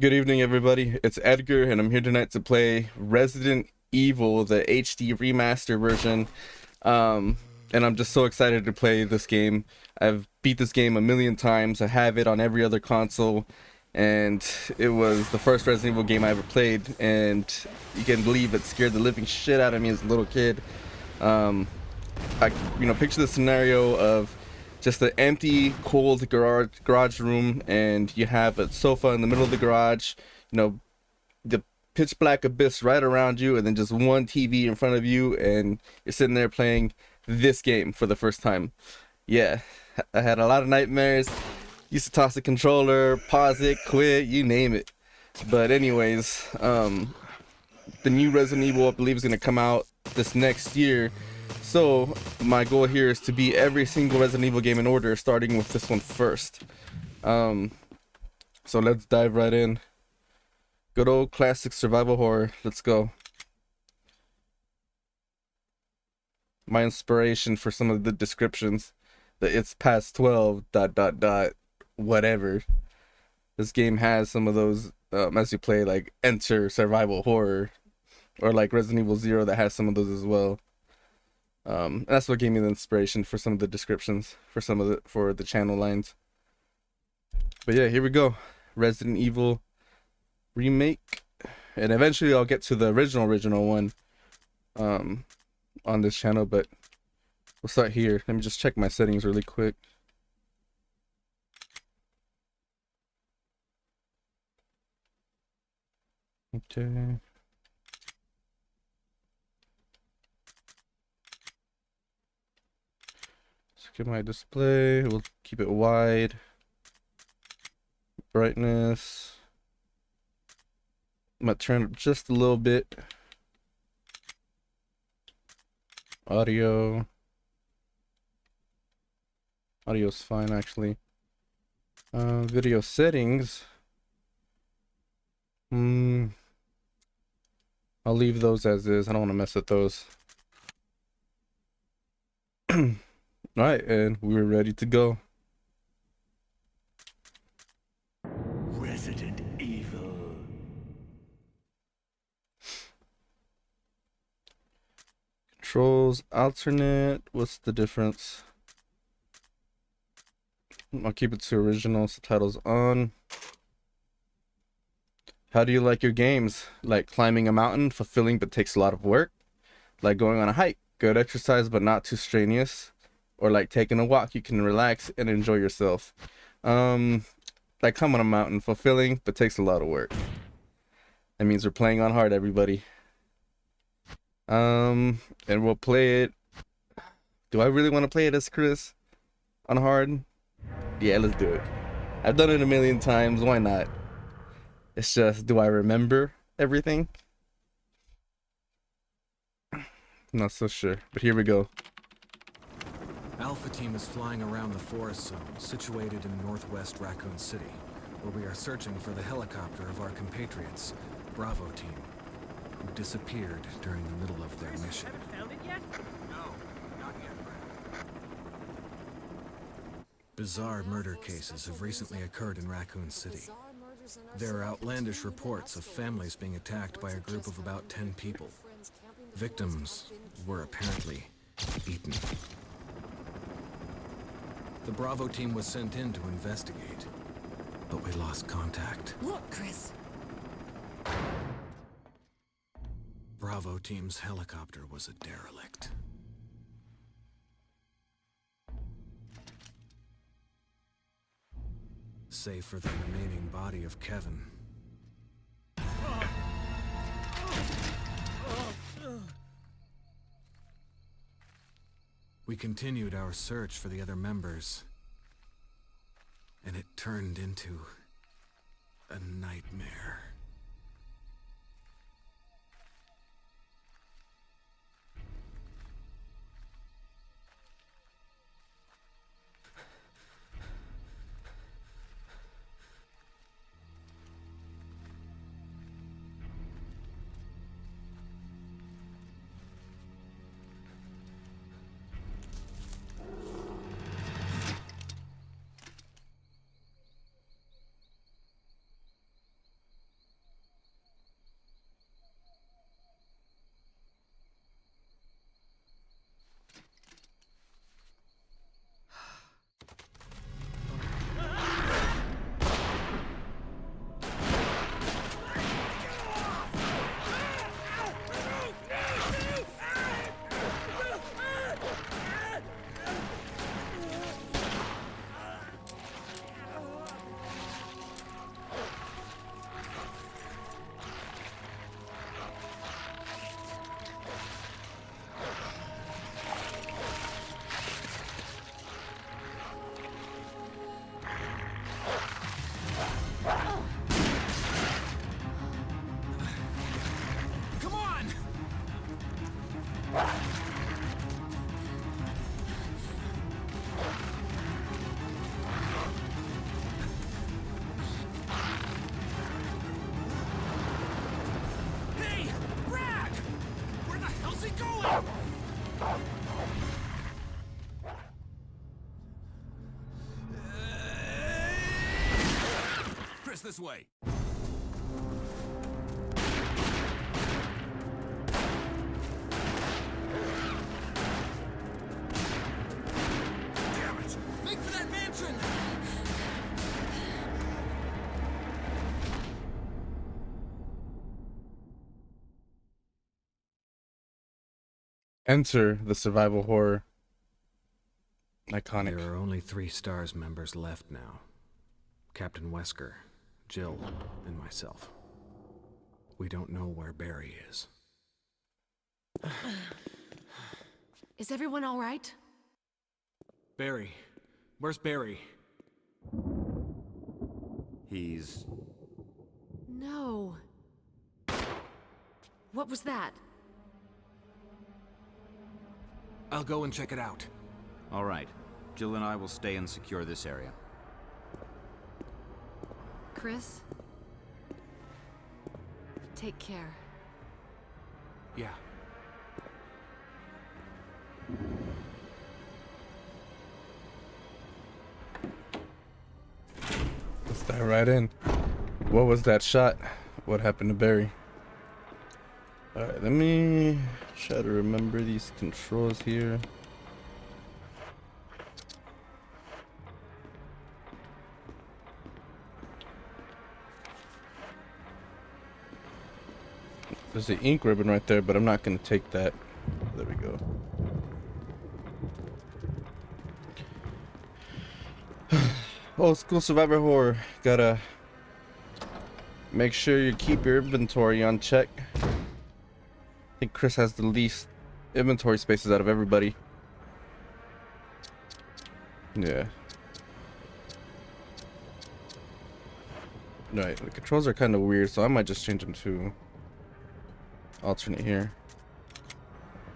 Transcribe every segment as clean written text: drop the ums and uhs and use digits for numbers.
Good evening, everybody. It's Edgar, and I'm here tonight to play Resident Evil, the HD remaster version. Um, and I'm just so excited to play this game. I've beat this game a million times. I have it on every other console, and it was the first Resident Evil game I ever played. And you can believe it scared the living shit out of me as a little kid. Um, picture the scenario of just an empty, cold garage room, and you have a sofa in the middle of the garage. You know, the pitch black abyss right around you, and then just one TV in front of you, and you're sitting there playing this game for the first time. Yeah, I had a lot of nightmares. Used to toss the controller, pause it, quit, you name it. But anyways, the new Resident Evil, I believe, is going to come out this next year. So my goal here is to beat every single Resident Evil game in order, starting with this one first. Um, so let's dive right in. Good old classic survival horror. Let's go. My inspiration for some of the descriptions, the it's past 12 dot dot dot whatever. This game has some of those as you play, like enter survival horror, or like Resident Evil 0 that has some of those as well. And that's what gave me the inspiration for some of the descriptions for the channel lines. But yeah, here we go. Resident Evil Remake. And eventually I'll get to the original one on this channel, but we'll start here. Let me just check my settings really quick. Okay. Get my display. We'll keep it wide. Brightness. I'm gonna turn it just a little bit. Audio. Audio's fine actually. Video settings. I'll leave those as is. I don't want to mess with those. Alright, and we're ready to go. Resident Evil. Controls, alternate. What's the difference? I'll keep it to original, subtitles on. How do you like your games? Like climbing a mountain, fulfilling but takes a lot of work? Like going on a hike, good exercise but not too strenuous? Or like taking a walk, you can relax and enjoy yourself? Like climbing a mountain, fulfilling but takes a lot of work. That means we're playing on hard, everybody. And we'll play it. Do I really want to play it as Chris on hard? Yeah, let's do it. I've done it a million times, why not? It's just, do I remember everything? Not so sure, but here we go. Alpha Team is flying around the forest zone, situated in northwest Raccoon City, where we are searching for the helicopter of our compatriots, Bravo Team, who disappeared during the middle of their mission. Haven't found it yet? No, not yet, Brad. Bizarre murder cases have recently occurred in Raccoon City. There are outlandish reports of families being attacked by a group of about 10 people. Victims were apparently eaten. The Bravo Team was sent in to investigate, but we lost contact. Look, Chris. Bravo Team's helicopter was a derelict. Save for the remaining body of Kevin. We continued our search for the other members, and it turned into a nightmare. going! Chris, this way. Damn it! Make for that mansion! Enter the survival horror. Iconic. There are only 3 STARS members left now. Captain Wesker, Jill, and myself. We don't know where Barry is. Is everyone all right? Barry. Where's Barry? He's... No. What was that? I'll go and check it out. all right. Jill and I will stay and secure this area. Chris? Take care. Yeah. Let's dive right in. What was that shot? What happened to Barry? Alright, let me try to remember these controls here. There's the ink ribbon right there, but I'm not going to take that. There we go. Old school survivor horror. Gotta make sure you keep your inventory on check. I think Chris has the least inventory spaces out of everybody. Yeah. Right, the controls are kind of weird, so I might just change them to alternate here.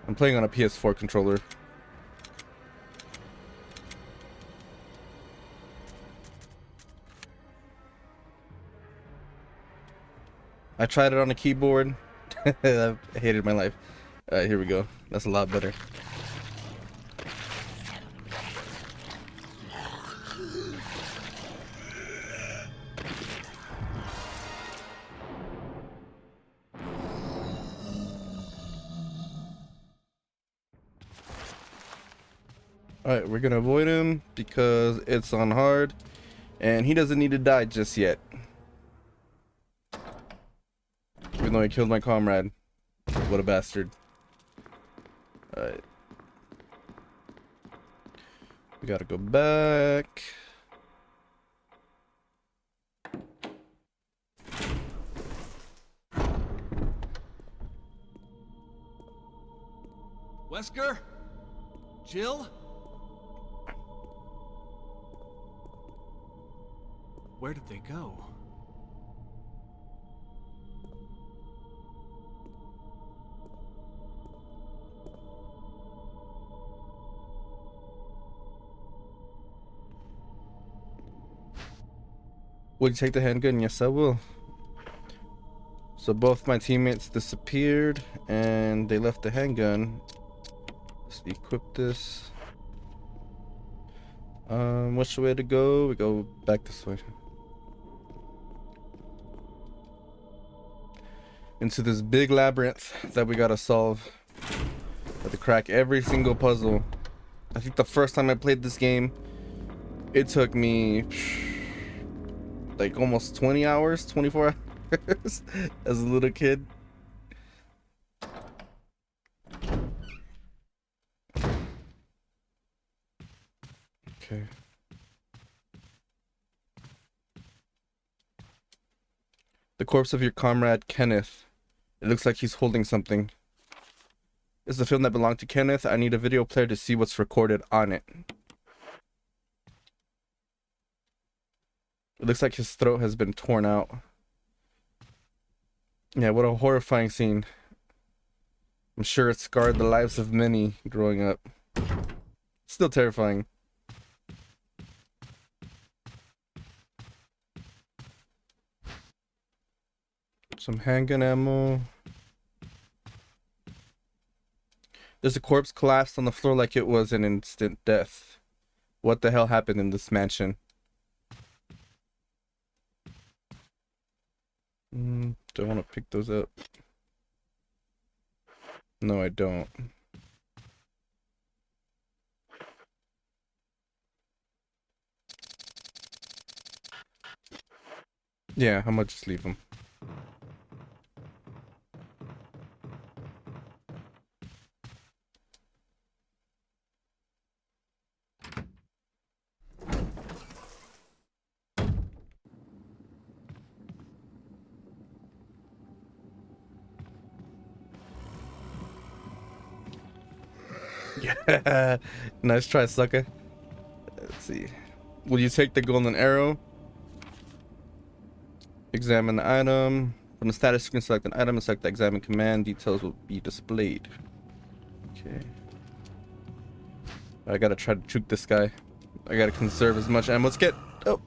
I'm playing on a PS4 controller. I tried it on a keyboard. I hated my life. Alright, here we go. That's a lot better. Alright, we're gonna avoid him because it's on hard and he doesn't need to die just yet. Even though he killed my comrade. What a bastard. Alright. We gotta go back. Wesker? Jill? Where did they go? Would you take the handgun? Yes, I will. So both my teammates disappeared and they left the handgun. Let's equip this. Which way to go? We go back this way. Into this big labyrinth that we gotta solve. Have to crack every single puzzle. I think the first time I played this game, it took me like almost 20 hours, 24 hours as a little kid. Okay. The corpse of your comrade Kenneth. It looks like he's holding something. This is a film that belonged to Kenneth. I need a video player to see what's recorded on it. It looks like his throat has been torn out. Yeah, what a horrifying scene. I'm sure it scarred the lives of many growing up. Still terrifying. Some handgun ammo. There's a corpse collapsed on the floor like it was an instant death. What the hell happened in this mansion? Do I want to pick those up? No, I don't. Yeah, I might just leave them. Yeah, nice try, sucker. Let's see. Will you take the golden arrow? Examine the item. From the status screen, select an item and select the examine command. Details will be displayed. Okay. I gotta try to juke this guy. I gotta conserve as much ammo. Let's get. Oh.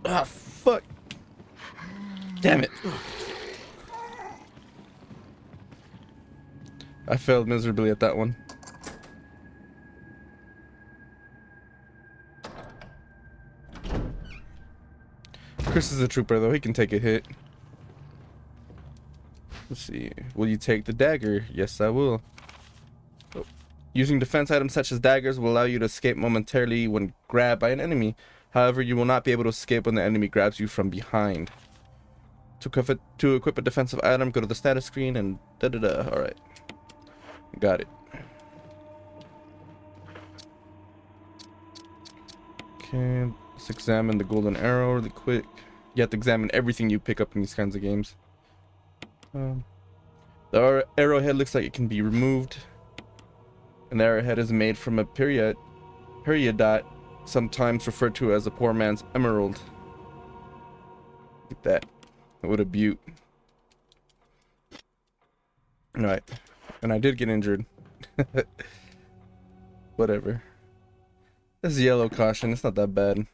Ah, fuck. Damn it. I failed miserably at that one. Chris is a trooper though, he can take a hit. Let's see. Will you take the dagger? Yes, I will. Oh. Using defense items such as daggers will allow you to escape momentarily when grabbed by an enemy. However, you will not be able to escape when the enemy grabs you from behind. To equip a defensive item, go to the status screen and da-da-da. Alright. Got it. Okay, let's examine the golden arrow really quick. You have to examine everything you pick up in these kinds of games. The arrowhead looks like it can be removed. And the arrowhead is made from a periodot, sometimes referred to as a poor man's emerald. Look at that. What a beaut. Alright. And I did get injured. Whatever. This is yellow caution. It's not that bad.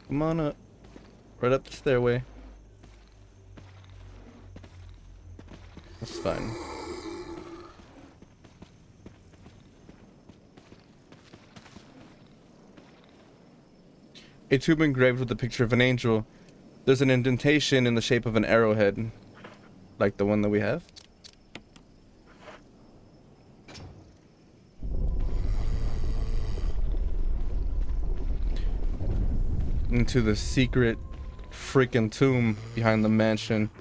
Come on up. Right up the stairway. That's fine. A tube engraved with a picture of an angel. There's an indentation in the shape of an arrowhead. Like the one that we have. Into the secret freaking tomb behind the mansion.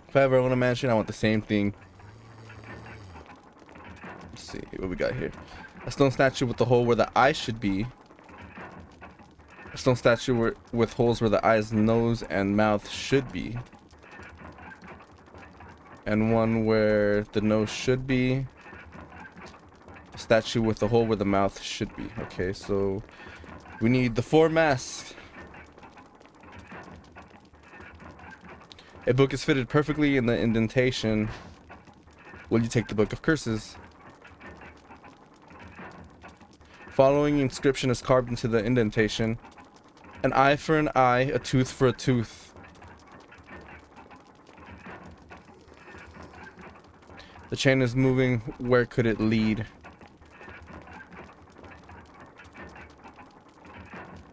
If I ever own a mansion, I want the same thing. Let's see what we got here. A stone statue with the hole where the eye should be. A stone statue with holes where the eye's nose and mouth should be. And one where the nose should be. A statue with the hole where the mouth should be. Okay, so we need the 4 masks. A book is fitted perfectly in the indentation. Will you take the Book of Curses? Following inscription is carved into the indentation. An eye for an eye, a tooth for a tooth. The chain is moving. Where could it lead?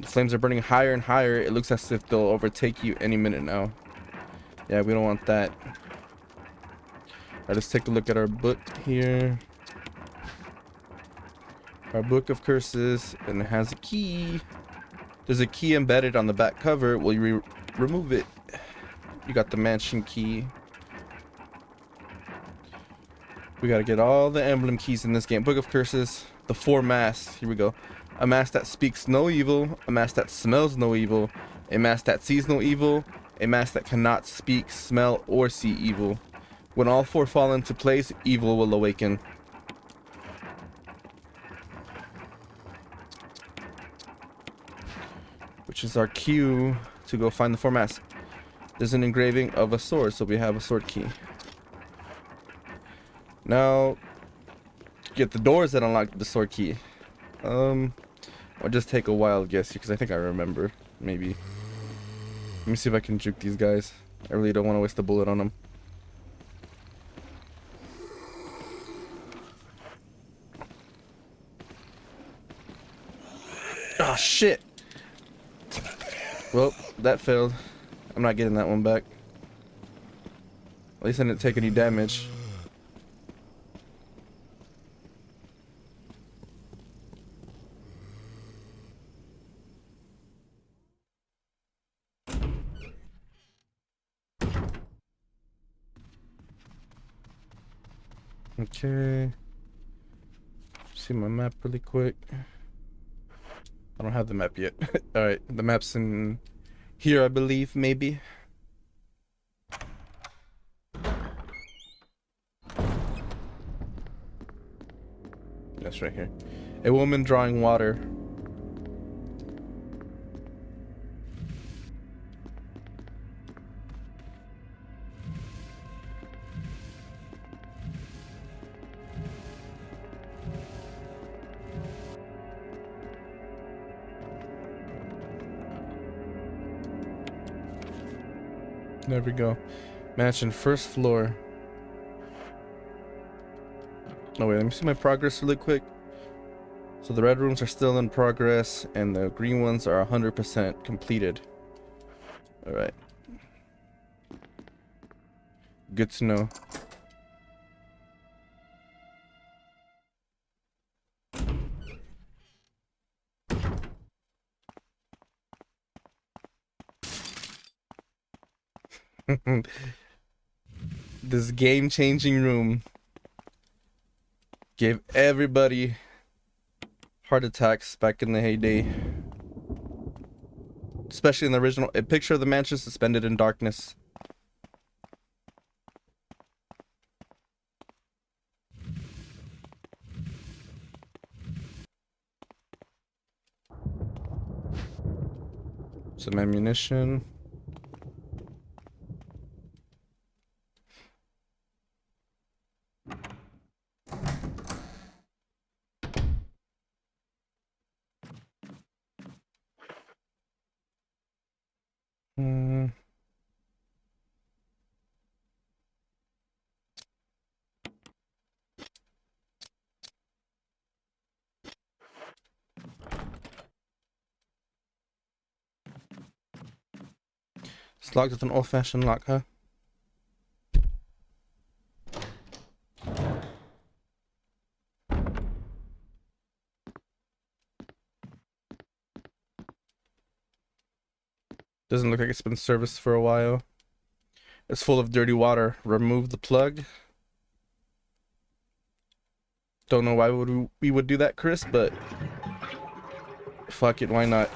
The flames are burning higher and higher. It looks as if they'll overtake you any minute now. Yeah, we don't want that. Alright, let's take a look at our book here. Our Book of Curses, and it has a key. There's a key embedded on the back cover. Will you remove it? You got the mansion key. We gotta get all the emblem keys in this game. Book of Curses, the 4 masks. Here we go. A mask that speaks no evil, a mask that smells no evil, a mask that sees no evil, a mask that cannot speak, smell, or see evil. When all 4 fall into place, evil will awaken. which is our cue to go find the four masks. There's an engraving of a sword, so we have a sword key. Now, get the doors that unlock the sword key. I'll just take a wild guess here because I think I remember. Maybe. Let me see if I can juke these guys. I really don't want to waste a bullet on them. Oh shit! Well, that failed. I'm not getting that one back. At least I didn't take any damage. Okay. See my map really quick. I don't have the map yet. Alright, the map's in here, I believe, maybe. That's right here. A woman drawing water. There we go. Mansion, first floor. Oh wait, let me see my progress really quick. So the red rooms are still in progress, and the green ones are 100% completed. Alright. Good to know. This game-changing room gave everybody heart attacks back in the heyday. Especially in the original. A picture of the mansion suspended in darkness. Some ammunition. It's locked with an old-fashioned lock, huh? Doesn't look like it's been serviced for a while. It's full of dirty water. Remove the plug. Don't know why we would do that, Chris, but fuck it, why not?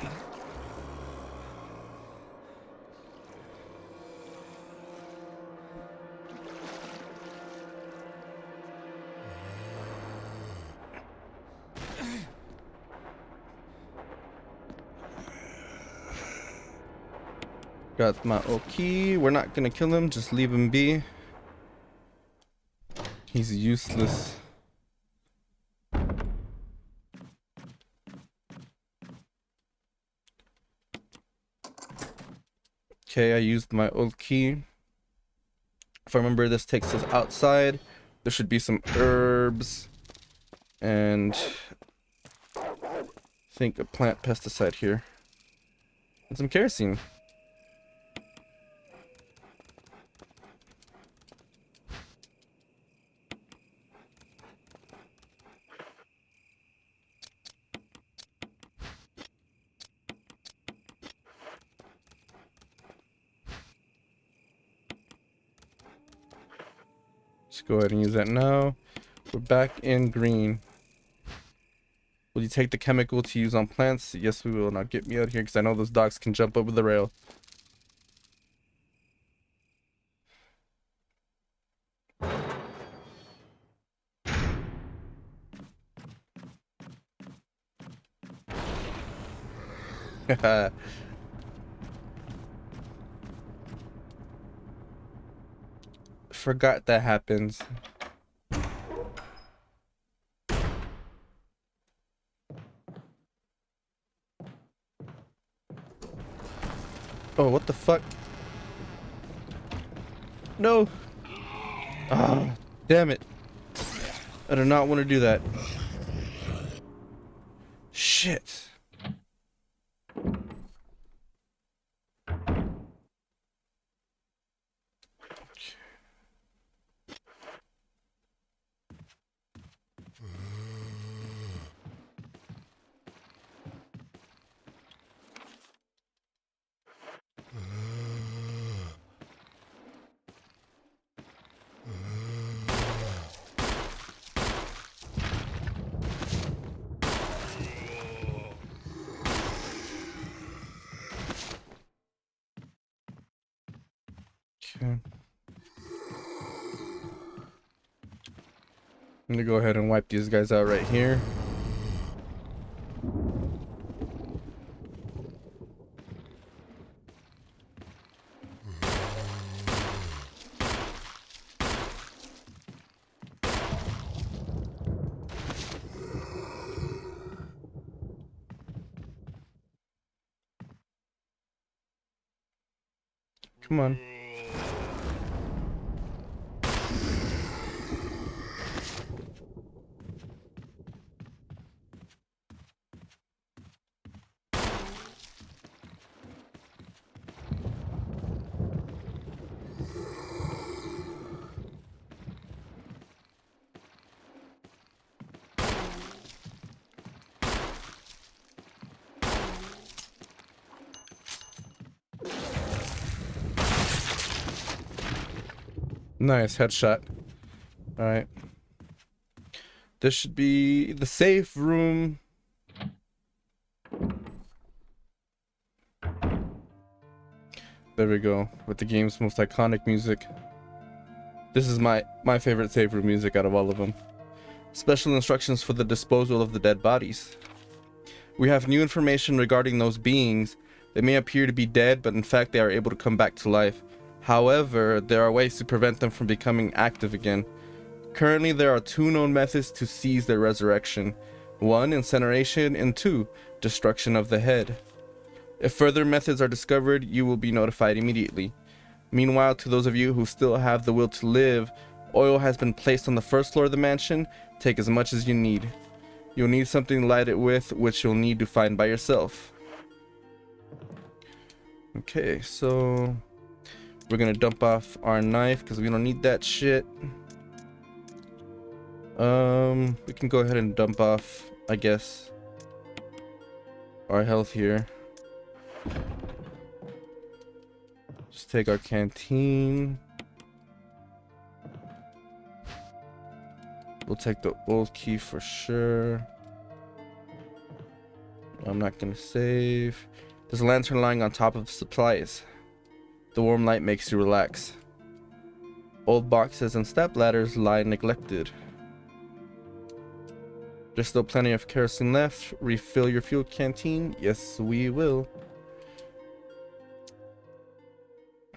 Got my old key. We're not gonna kill him, just leave him be. He's useless. Okay, I used my old key. If I remember, this takes us outside. There should be some herbs and I think a plant pesticide here. And some kerosene. Let's go ahead and use that now. We're back in green. Will you take the chemical to use on plants? Yes, we will. Now get me out of here because I know those dogs can jump over the rail. forgot that happens. Oh, what the fuck? No. Ah, damn it. I do not want to do that. Shit. Okay. I'm gonna go ahead and wipe these guys out right here. Come on. Nice headshot. All right. This should be the safe room. There we go. With the game's most iconic music. This is my favorite save room music out of all of them. Special instructions for the disposal of the dead bodies. We have new information regarding those beings. They may appear to be dead, but in fact they are able to come back to life. However, there are ways to prevent them from becoming active again. Currently, there are 2 known methods to seize their resurrection. 1, incineration, and 2, destruction of the head. If further methods are discovered, you will be notified immediately. Meanwhile, to those of you who still have the will to live, oil has been placed on the first floor of the mansion. Take as much as you need. You'll need something to light it with, which you'll need to find by yourself. Okay, so we're gonna dump off our knife because we don't need that shit. We can go ahead and dump off, I guess, our health here. Just take our canteen. We'll take the old key for sure. I'm not gonna save. There's a lantern lying on top of supplies. The warm light makes you relax. Old boxes and step ladders lie neglected. There's still plenty of kerosene left. Refill your fuel canteen. Yes, we will.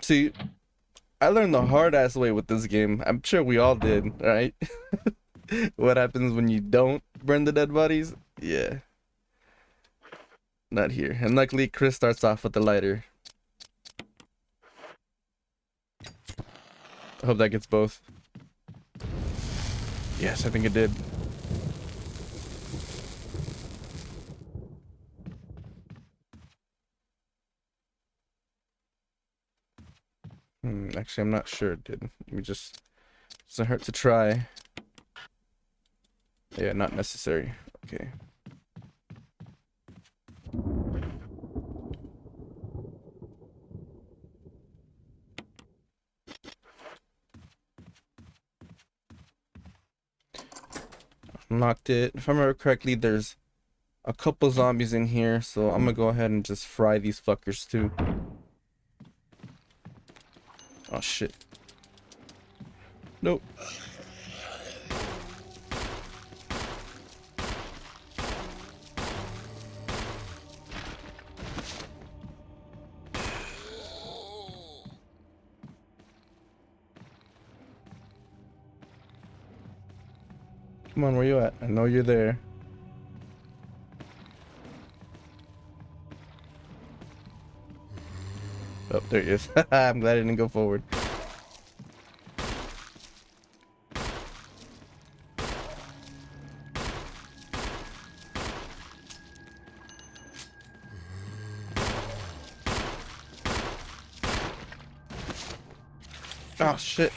See, I learned the hard ass way with this game. I'm sure we all did, right? What happens when you don't burn the dead bodies? Yeah. Not here. And luckily, Chris starts off with the lighter. I hope that gets both. Yes, I think it did. Actually, I'm not sure it did. Let me just... Doesn't hurt to try. Yeah, not necessary. Okay. Unlocked it. If I remember correctly, there's a couple zombies in here, so I'm gonna go ahead and just fry these fuckers too. Oh shit. Nope. Come on, where you at? I know you're there. Oh, there he is. I'm glad I didn't go forward. Oh, shit.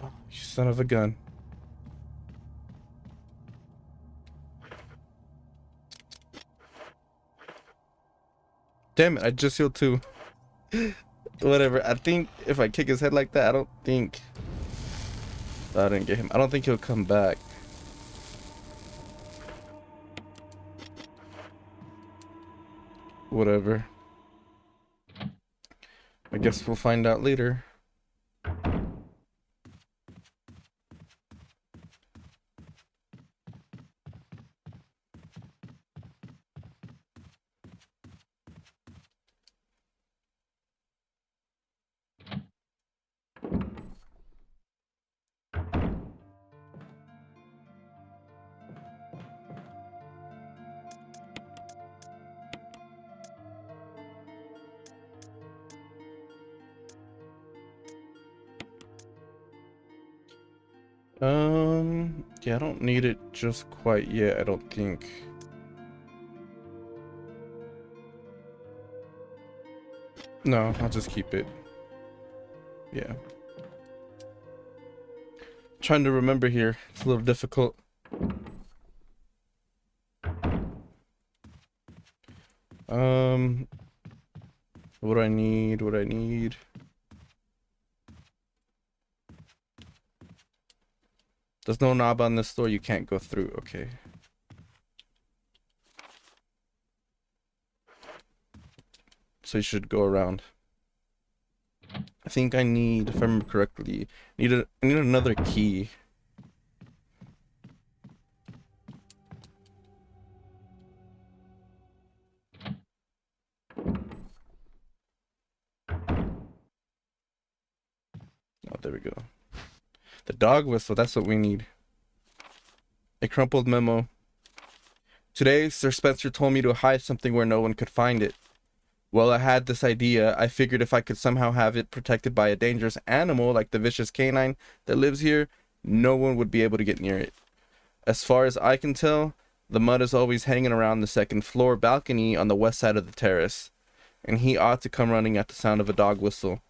Oh, you son of a gun. Damn it, I just healed two. Whatever. I think if I kick his head like that, I don't think... I didn't get him. I don't think he'll come back. Whatever. I guess we'll find out later. Yeah, I don't need it just quite yet, I don't think. No, I'll just keep it. Yeah. Trying to remember here. It's a little difficult. What do I need? What do I need? There's no knob on this door, you can't go through. Okay. So you should go around. I think I need, if I remember correctly, I need another key. Oh, there we go. The dog whistle, that's what we need. A crumpled memo. Today, Sir Spencer told me to hide something where no one could find it. Well, I had this idea. I figured if I could somehow have it protected by a dangerous animal like the vicious canine that lives here, no one would be able to get near it. As far as I can tell, the mud is always hanging around the second floor balcony on the west side of the terrace, and he ought to come running at the sound of a dog whistle.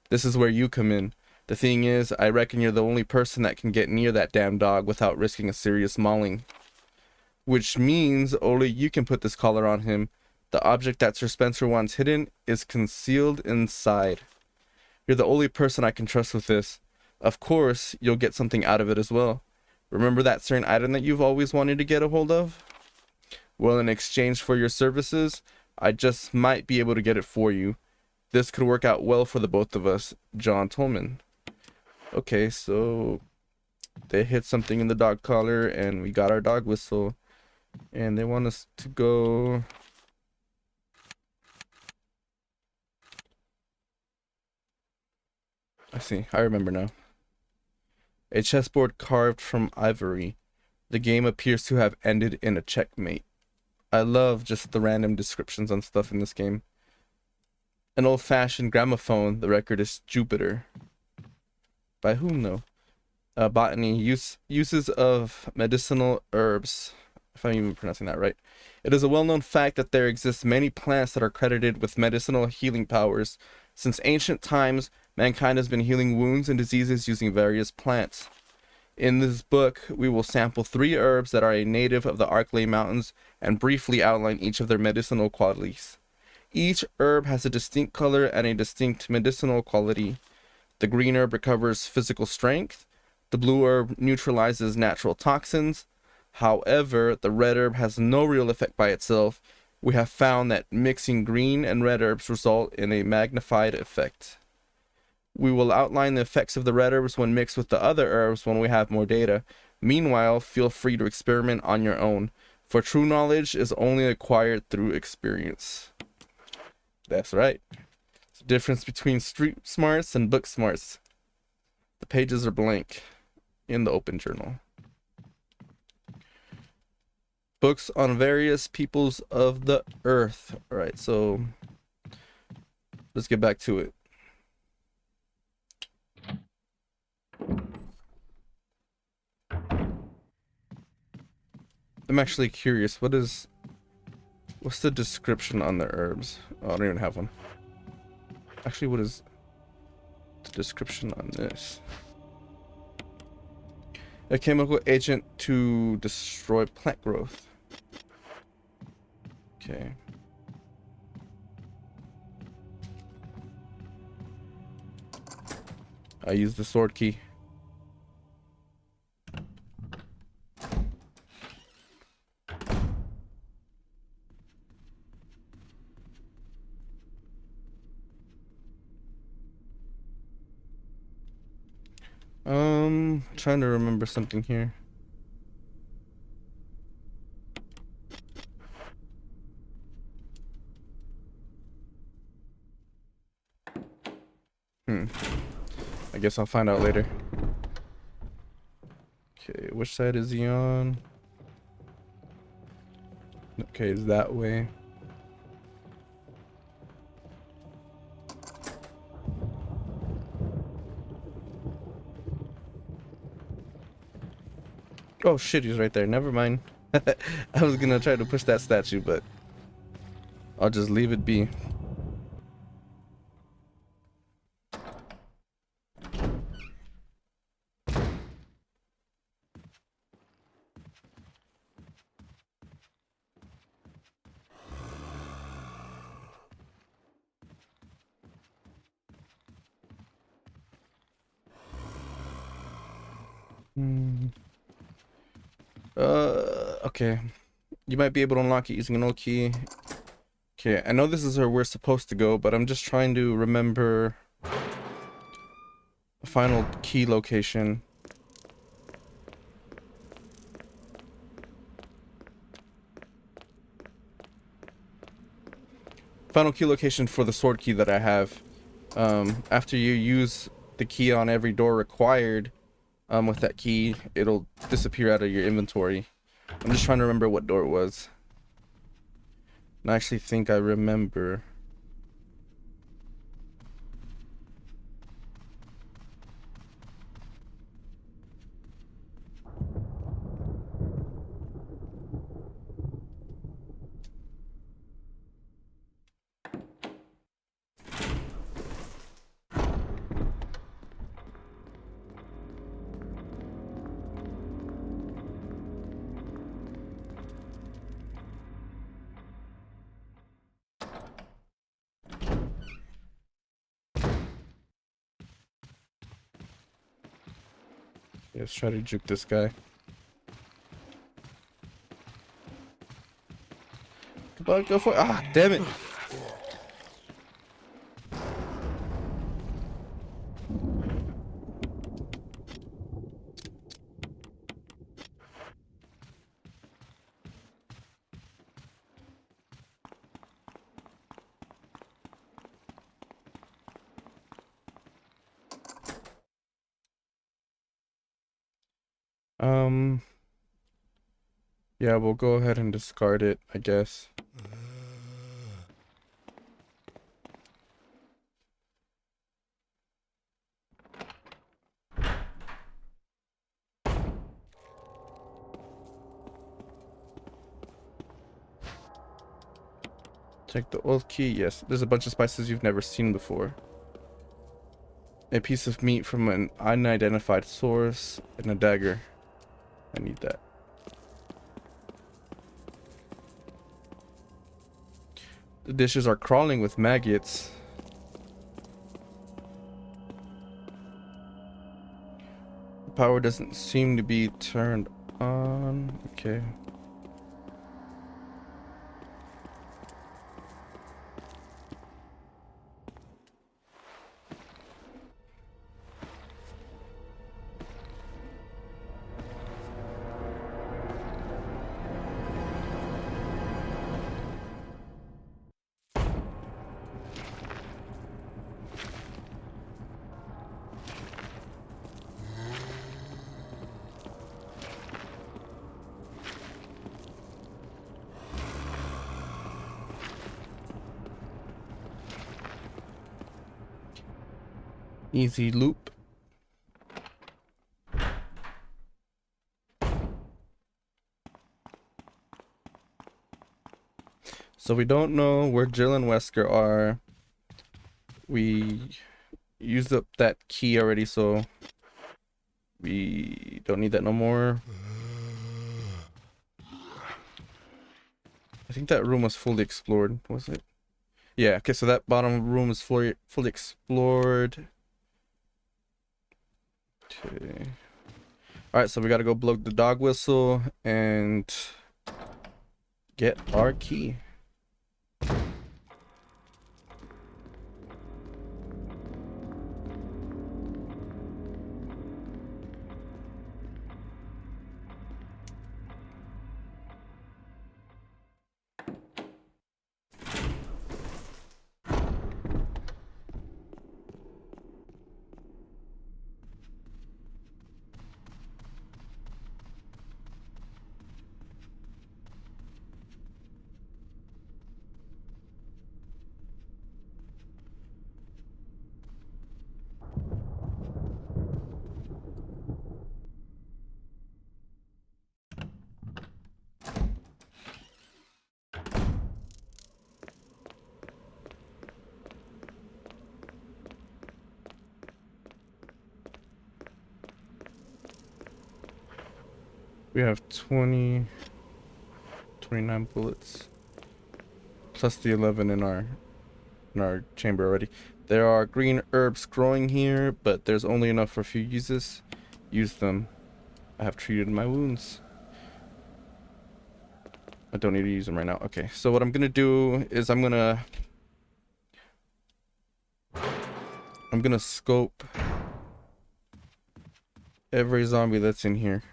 This is where you come in. The thing is, I reckon you're the only person that can get near that damn dog without risking a serious mauling. Which means only you can put this collar on him. The object that Sir Spencer wants hidden is concealed inside. You're the only person I can trust with this. Of course, you'll get something out of it as well. Remember that certain item that you've always wanted to get a hold of? Well, in exchange for your services, I just might be able to get it for you. This could work out well for the both of us. John Tolman. Okay, so they hit something in the dog collar and we got our dog whistle. And they want us to go... I see, I remember now. A chessboard carved from ivory. The game appears to have ended in a checkmate. I love just the random descriptions on stuff in this game. An old-fashioned gramophone. The record is Jupiter. By whom, though? Botany. Uses of medicinal herbs. If I'm even pronouncing that right. It is a well-known fact that there exist many plants that are credited with medicinal healing powers. Since ancient times, mankind has been healing wounds and diseases using various plants. In this book, we will sample 3 herbs that are a native of the Arklay Mountains and briefly outline each of their medicinal qualities. Each herb has a distinct color and a distinct medicinal quality. The green herb recovers physical strength. The blue herb neutralizes natural toxins. However, the red herb has no real effect by itself. We have found that mixing green and red herbs result in a magnified effect. We will outline the effects of the red herbs when mixed with the other herbs when we have more data. Meanwhile, feel free to experiment on your own, for true knowledge is only acquired through experience. That's right. It's the difference between street smarts and book smarts. The pages are blank in the open journal. Books on various peoples of the earth. All right, so let's get back to it. I'm actually curious. What's the description on the herbs? Oh, I don't even have one. Actually, what is the description on this? A chemical agent to destroy plant growth. Okay. I use the sword key. Trying to remember something here. I guess I'll find out later. Okay, which side is he on? Okay, it's that way. Oh shit, he's right there. Never mind. I was gonna try to push that statue, but I'll just leave it be. Okay. You might be able to unlock it using an old key. Okay, I know this is where we're supposed to go, but I'm just trying to remember the final key location. Final key location for the sword key that I have. After you use the key on every door required, with that key, it'll disappear out of your inventory. I'm just trying to remember what door it was. And I actually think I remember. Let's try to juke this guy. Come on, go for it. Ah, damn it. Yeah, we'll go ahead and discard it, I guess. Check the old key. Yes, there's a bunch of spices you've never seen before. A piece of meat from an unidentified source and a dagger. I need that. The dishes are crawling with maggots. The power doesn't seem to be turned on. Okay. Easy loop. So we don't know where Jill and Wesker are. We used up that key already, so we don't need that no more. I think that room was fully explored, was it? Yeah, okay, so that bottom room is fully explored. Okay. Alright, so we gotta go blow the dog whistle and get our key. We have 29 bullets. Plus the 11 in our chamber already. There are green herbs growing here, but there's only enough for a few uses. Use them. I have treated my wounds. I don't need to use them right now. Okay, so what I'm gonna do is I'm gonna scope every zombie that's in here.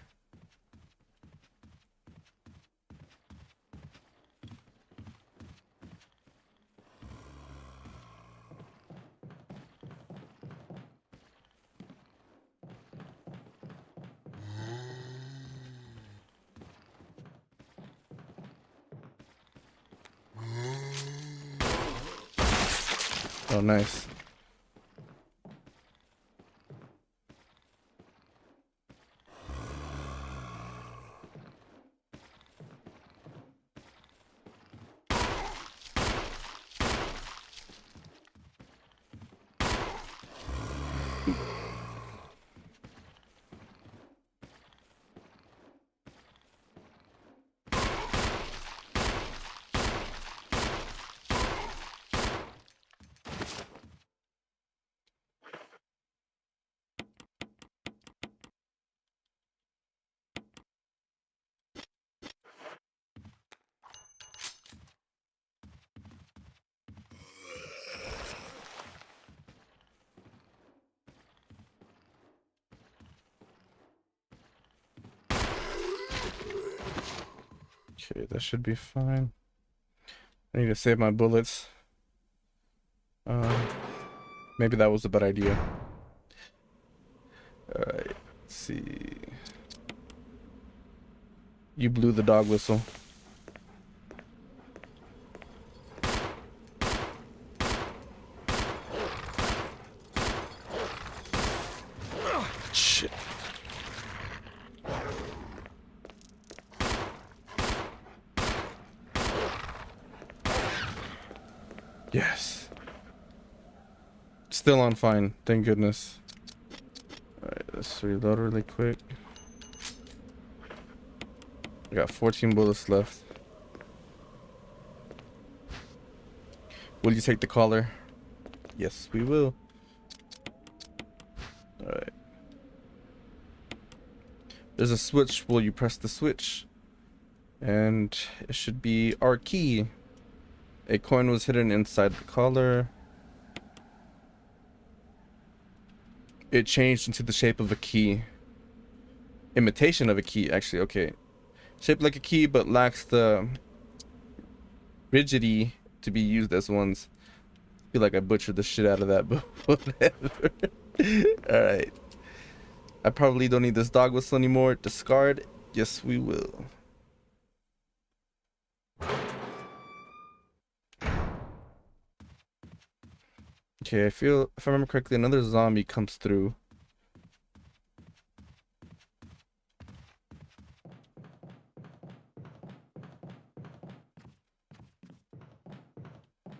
Oh, nice. Okay, that should be fine. I need to save my bullets. Maybe that was a bad idea. Alright, let's see. You blew the dog whistle. Shit. Yes. Still on fine, thank goodness. Alright, let's reload really quick. I got 14 bullets left. Will you take the collar? Yes, we will. Alright. There's a switch. Will you press the switch? And it should be our key. A coin was hidden inside the collar. It changed into the shape of a key. Imitation of a key, actually. Okay. Shaped like a key, but lacks the rigidity to be used as one's. I feel like I butchered the shit out of that, but whatever. Alright. I probably don't need this dog whistle anymore. Discard. Yes, we will. Okay, I feel, if I remember correctly, another zombie comes through.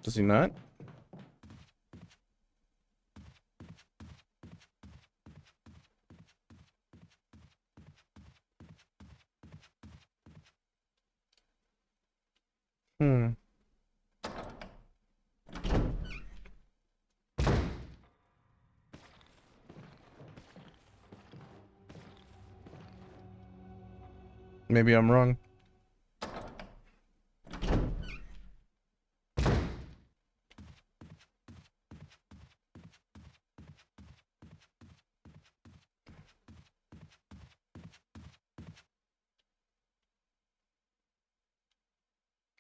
Does he not? Hmm. Maybe I'm wrong.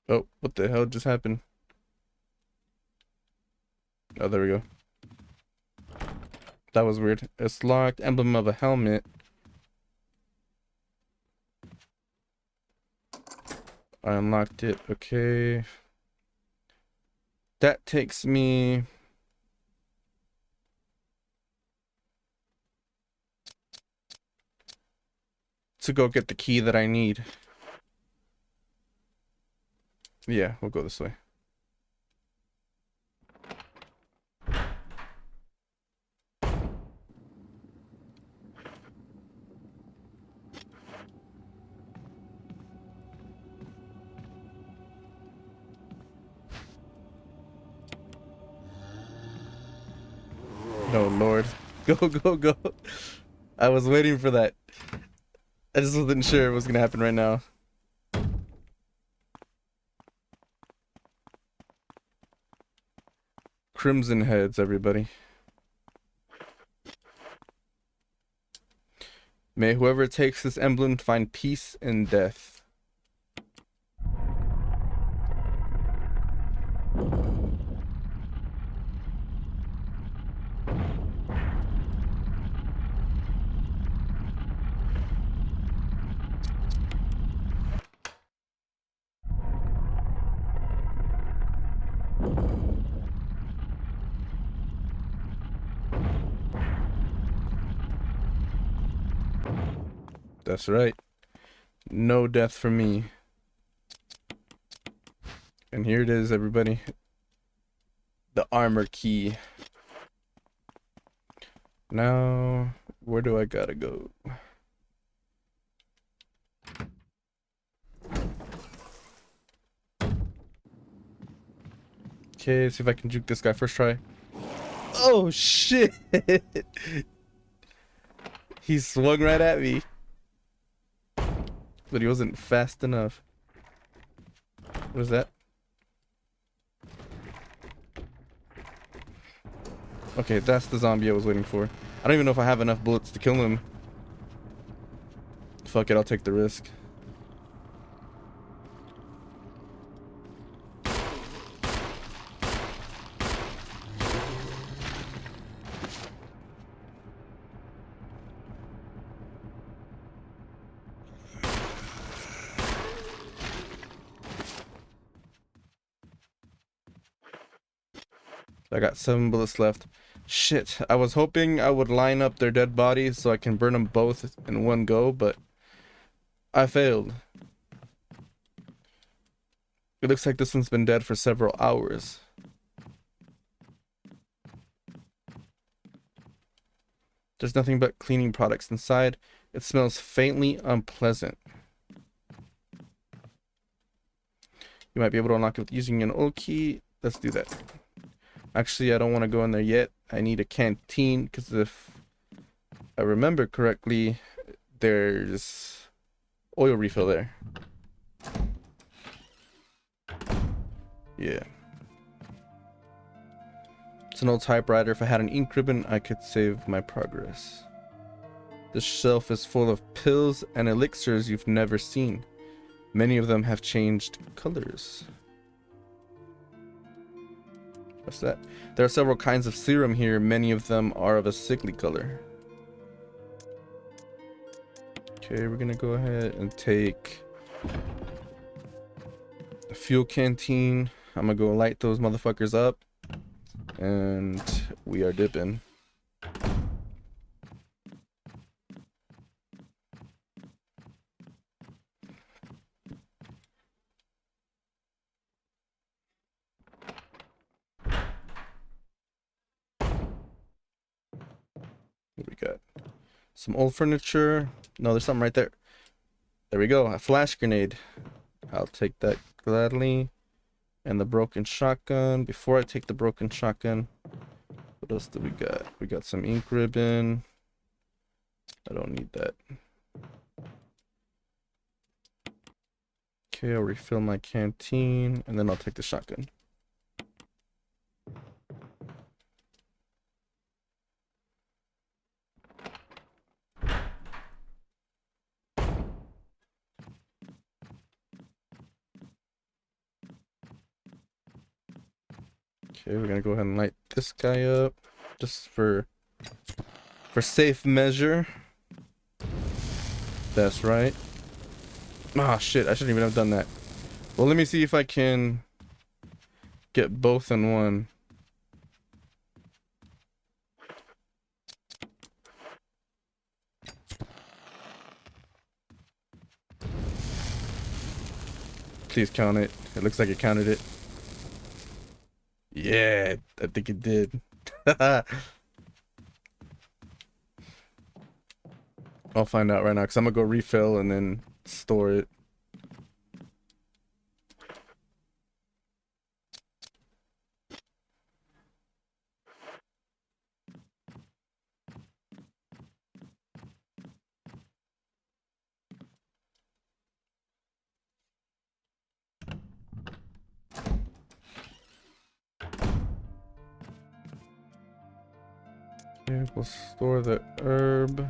Oh, what the hell just happened? Oh, there we go. That was weird. It's locked. Emblem of a helmet. I unlocked it. Okay. That takes me... to go get the key that I need. Yeah, we'll go this way. No, Lord. Go, go, go. I was waiting for that. I just wasn't sure it was gonna happen right now. Crimson heads, everybody. May whoever takes this emblem find peace in death. That's right. No death for me. And here it is, everybody. The armor key. Now, where do I gotta go? Okay, see if I can juke this guy first try. Oh, shit! He swung right at me. But he wasn't fast enough. What is that? Okay, that's the zombie I was waiting for. I don't even know if I have enough bullets to kill him. Fuck it, I'll take the risk. I got 7 bullets left. Shit, I was hoping I would line up their dead bodies so I can burn them both in one go, but I failed. It looks like this one's been dead for several hours. There's nothing but cleaning products inside. It smells faintly unpleasant. You might be able to unlock it with using an old key. Let's do that. Actually, I don't want to go in there yet. I need a canteen because if I remember correctly, there's oil refill there. Yeah. It's an old typewriter. If I had an ink ribbon, I could save my progress. This shelf is full of pills and elixirs you've never seen. Many of them have changed colors. What's that? There are several kinds of serum here. Many of them are of a sickly color. Okay, we're gonna go ahead and take a fuel canteen. I'm gonna go light those motherfuckers up. And we are dipping. What we got? Some old furniture. No, there's something right there. There we go. A flash grenade. I'll take that gladly. And the broken shotgun. Before I take the broken shotgun, what else do we got? We got some ink ribbon. I don't need that. Okay, I'll refill my canteen, and then I'll take the shotgun. Okay, we're gonna go ahead and light this guy up, just for safe measure. That's right. Ah, shit, I shouldn't even have done that. Well, let me see if I can get both in one. Please count it. It looks like it counted it. Yeah, I think it did. I'll find out right now, because I'm gonna go refill and then store it. Okay, we'll store the herb.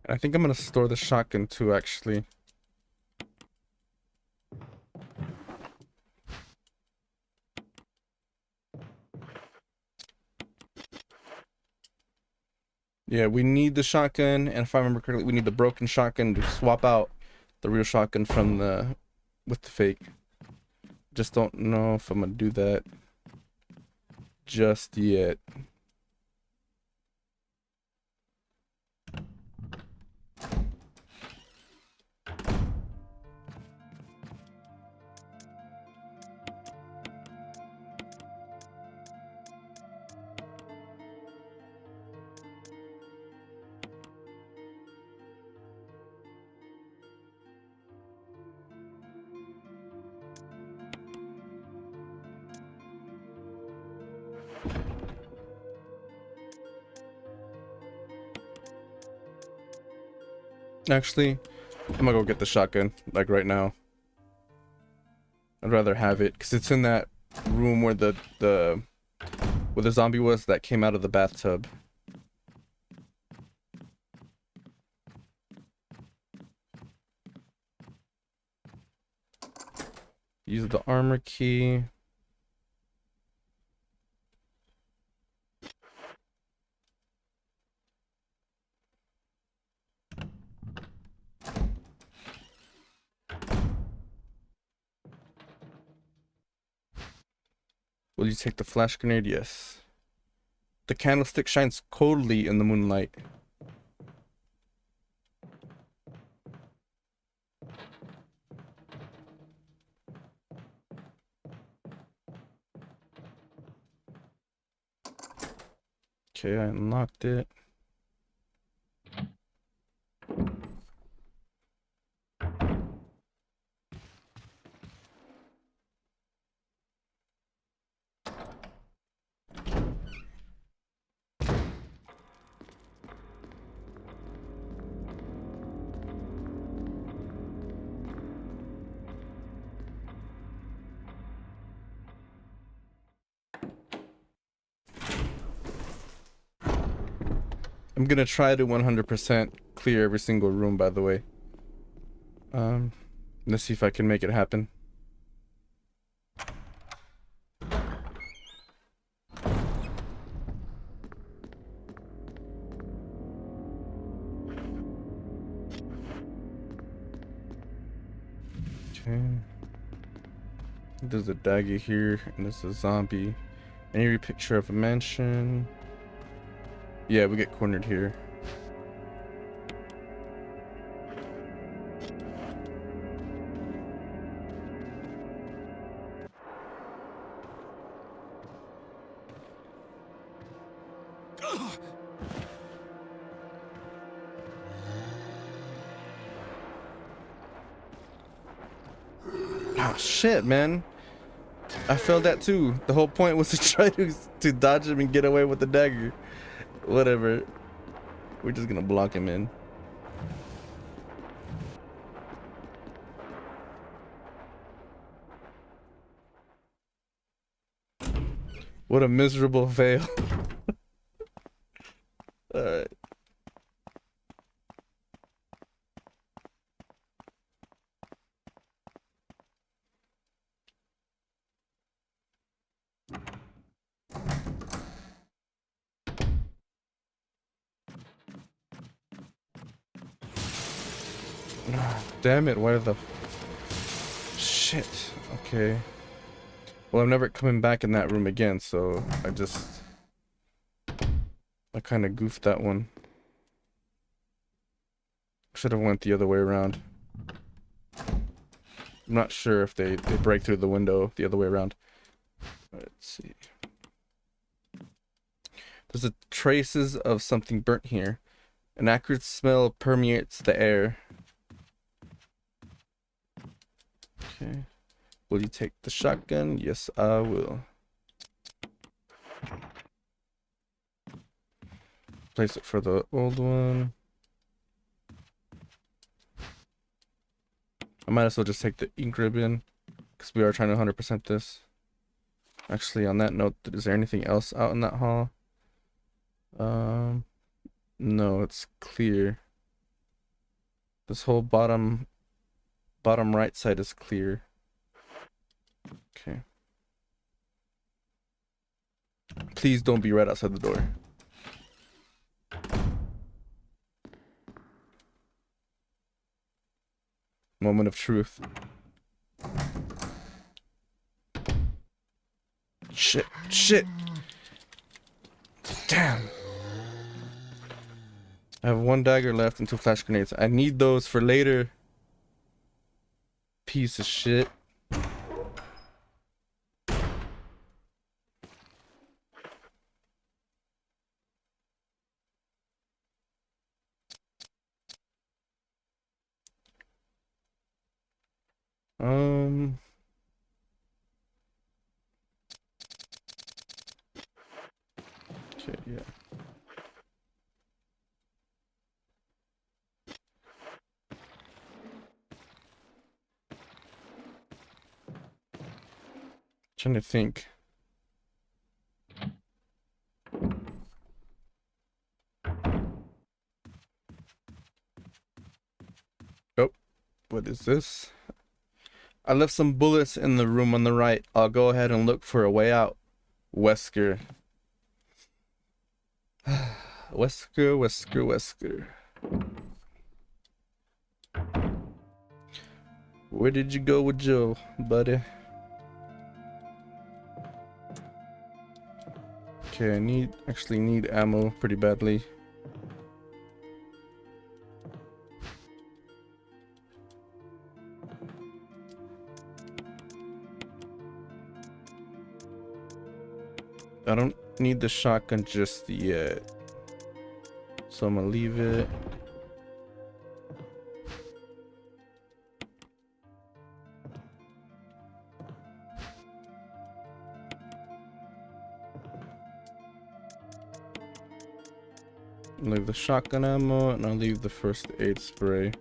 I think I'm gonna store the shotgun too, actually. Yeah, we need the shotgun, and if I remember correctly, we need the broken shotgun to swap out the real shotgun from with the fake. Just don't know if I'm gonna do that just yet. Actually, I'm gonna go get the shotgun, like right now. I'd rather have it, because it's in that room where the zombie was that came out of the bathtub. Use the armor key. Will you take the flash grenade? Yes. The candlestick shines coldly in the moonlight. Okay, I unlocked it. I'm gonna try to 100% clear every single room, by the way. Let's see if I can make it happen. Okay. There's a dagger here, and there's a zombie. An eerie picture of a mansion. Yeah, we get cornered here. Oh shit, man. I failed that too. The whole point was to try to dodge him and get away with the dagger. Whatever. We're just gonna block him in. What a miserable fail. Alright. Damn it, why the shit. Okay. Well, I'm never coming back in that room again, so I kind of goofed that one. Should have went the other way around. I'm not sure if they break through the window the other way around. Let's see. There's a traces of something burnt here. An acrid smell permeates the air. Okay. Will you take the shotgun? Yes, I will. Place it for the old one. I might as well just take the ink ribbon, because we are trying to 100% this. Actually, on that note, is there anything else out in that hall? No, it's clear. This whole bottom right side is clear. Okay. Please don't be right outside the door. Moment of truth. Shit, shit. Damn. I have one dagger left and 2 flash grenades. I need those for later. Piece of shit. Okay, yeah. Trying to think. Oh, what is this? I left some bullets in the room on the right. I'll go ahead and look for a way out. Wesker. Wesker, Wesker, Wesker. Where did you go with Joe, buddy? Okay, I actually need ammo pretty badly. I don't need the shotgun just yet, so I'm gonna leave it. I'll leave the shotgun ammo, and I'll leave the first aid spray.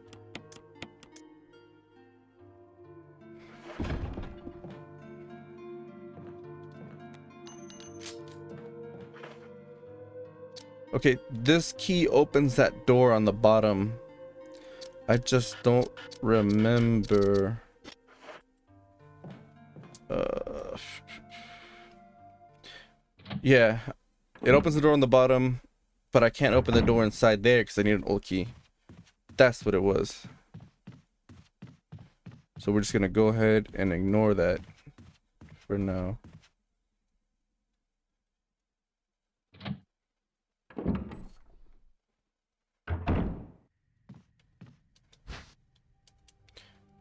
Okay, this key opens that door on the bottom. I just don't remember. Yeah, it opens the door on the bottom, but I can't open the door inside there because I need an old key. That's what it was. So we're just gonna go ahead and ignore that for now.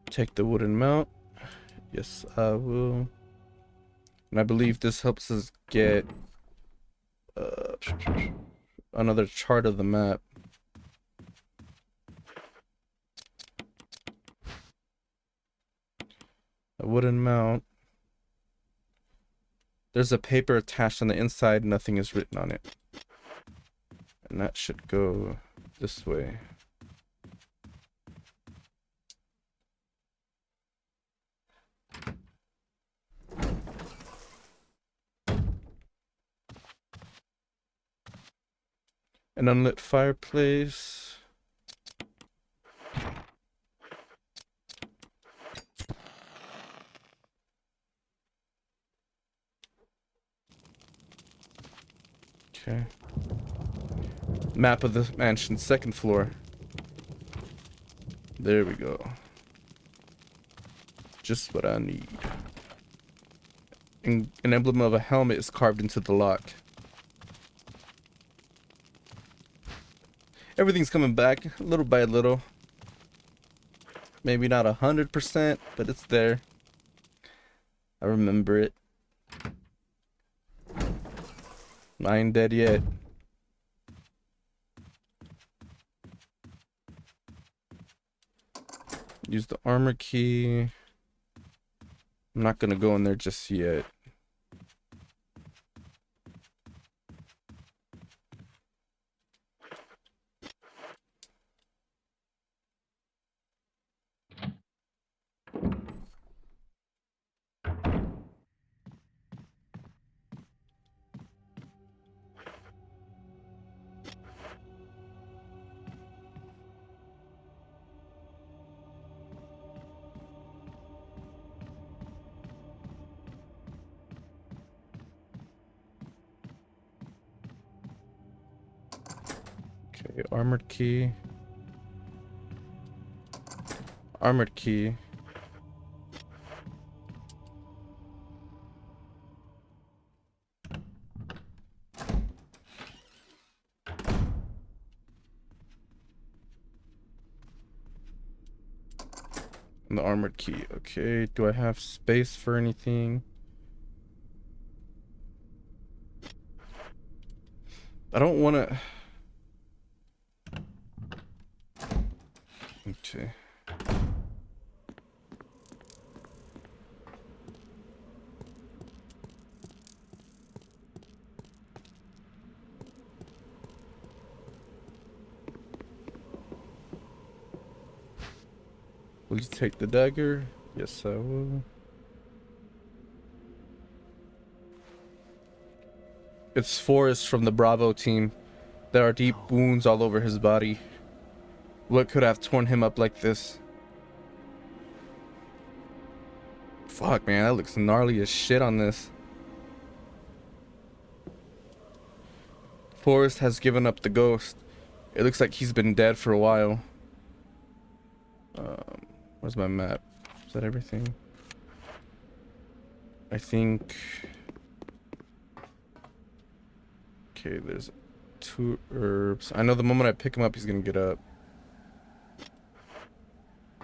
Take the wooden mount. Yes, I will. And I believe this helps us get another chart of the map. A wooden mount. There's a paper attached on the inside, nothing is written on it. And that should go this way. An unlit fireplace. Okay. Map of the mansion, second floor. There we go. Just what I need. An emblem of a helmet is carved into the lock. Everything's coming back little by little. Maybe not 100%, but it's there. I remember it. I ain't dead yet. Use the armor key. I'm not gonna go in there just yet. Okay, armored key. Armored key. And the armored key. Okay, do I have space for anything? I don't want to... Okay. Will you take the dagger? Yes, I will. It's Forrest from the Bravo team. There are deep wounds all over his body. What could have torn him up like this? Fuck, man, that looks gnarly as shit on this. Forrest has given up the ghost. It looks like he's been dead for a while. Where's my map? Is that everything? I think... Okay, there's 2 herbs. I know the moment I pick him up, he's gonna get up.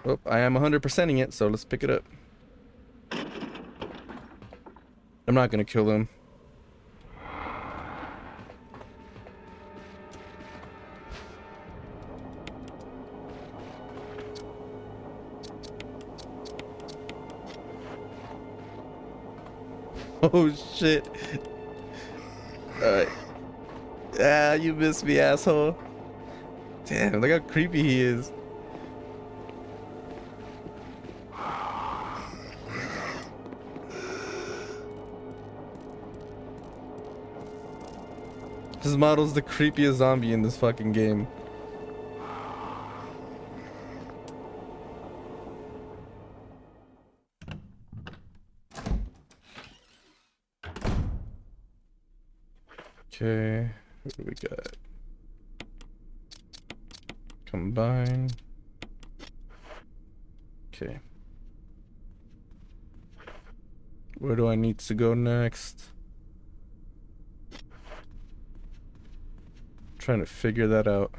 Oh, I am 100%ing it, so let's pick it up. I'm not gonna kill him. Oh shit. Alright. Ah, you missed me, asshole. Damn, look how creepy he is. This model's the creepiest zombie in this fucking game. Okay, what do we got? Combine. Okay. Where do I need to go next? Trying to figure that out.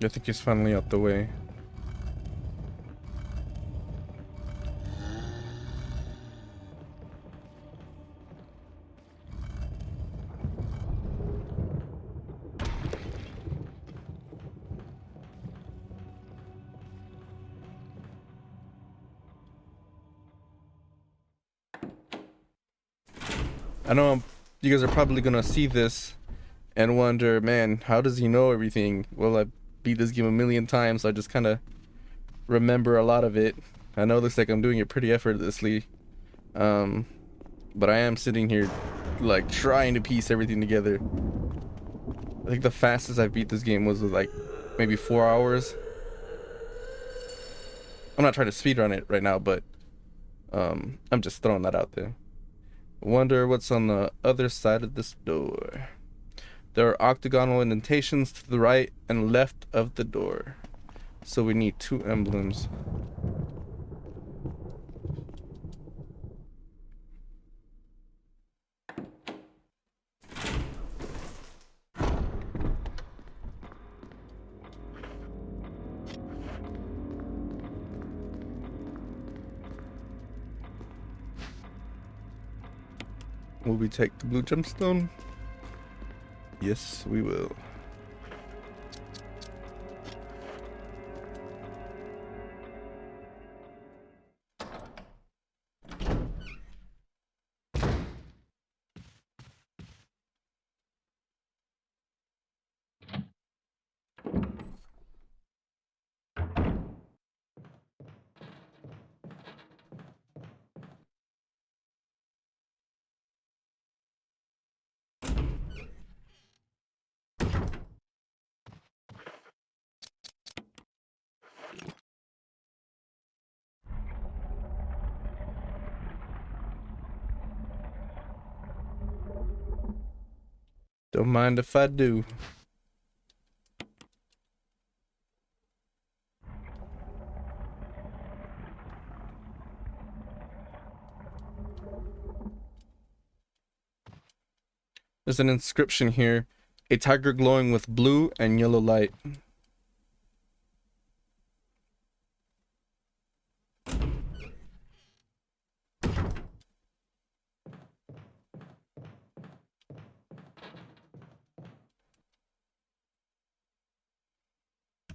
I think he's finally out the way. I know you guys are probably gonna see this and wonder, man, how does he know everything? Well, I beat this game a million times, so I just kind of remember a lot of it. I know it looks like I'm doing it pretty effortlessly, but I am sitting here like trying to piece everything together. I think the fastest I beat this game was like maybe 4 hours. I'm not trying to speedrun it right now, but I'm just throwing that out there. Wonder what's on the other side of this door. There are octagonal indentations to the right and left of the door. So we need 2 emblems. Will we take the blue gemstone? Yes, we will. Don't mind if I do. There's an inscription here. A tiger glowing with blue and yellow light.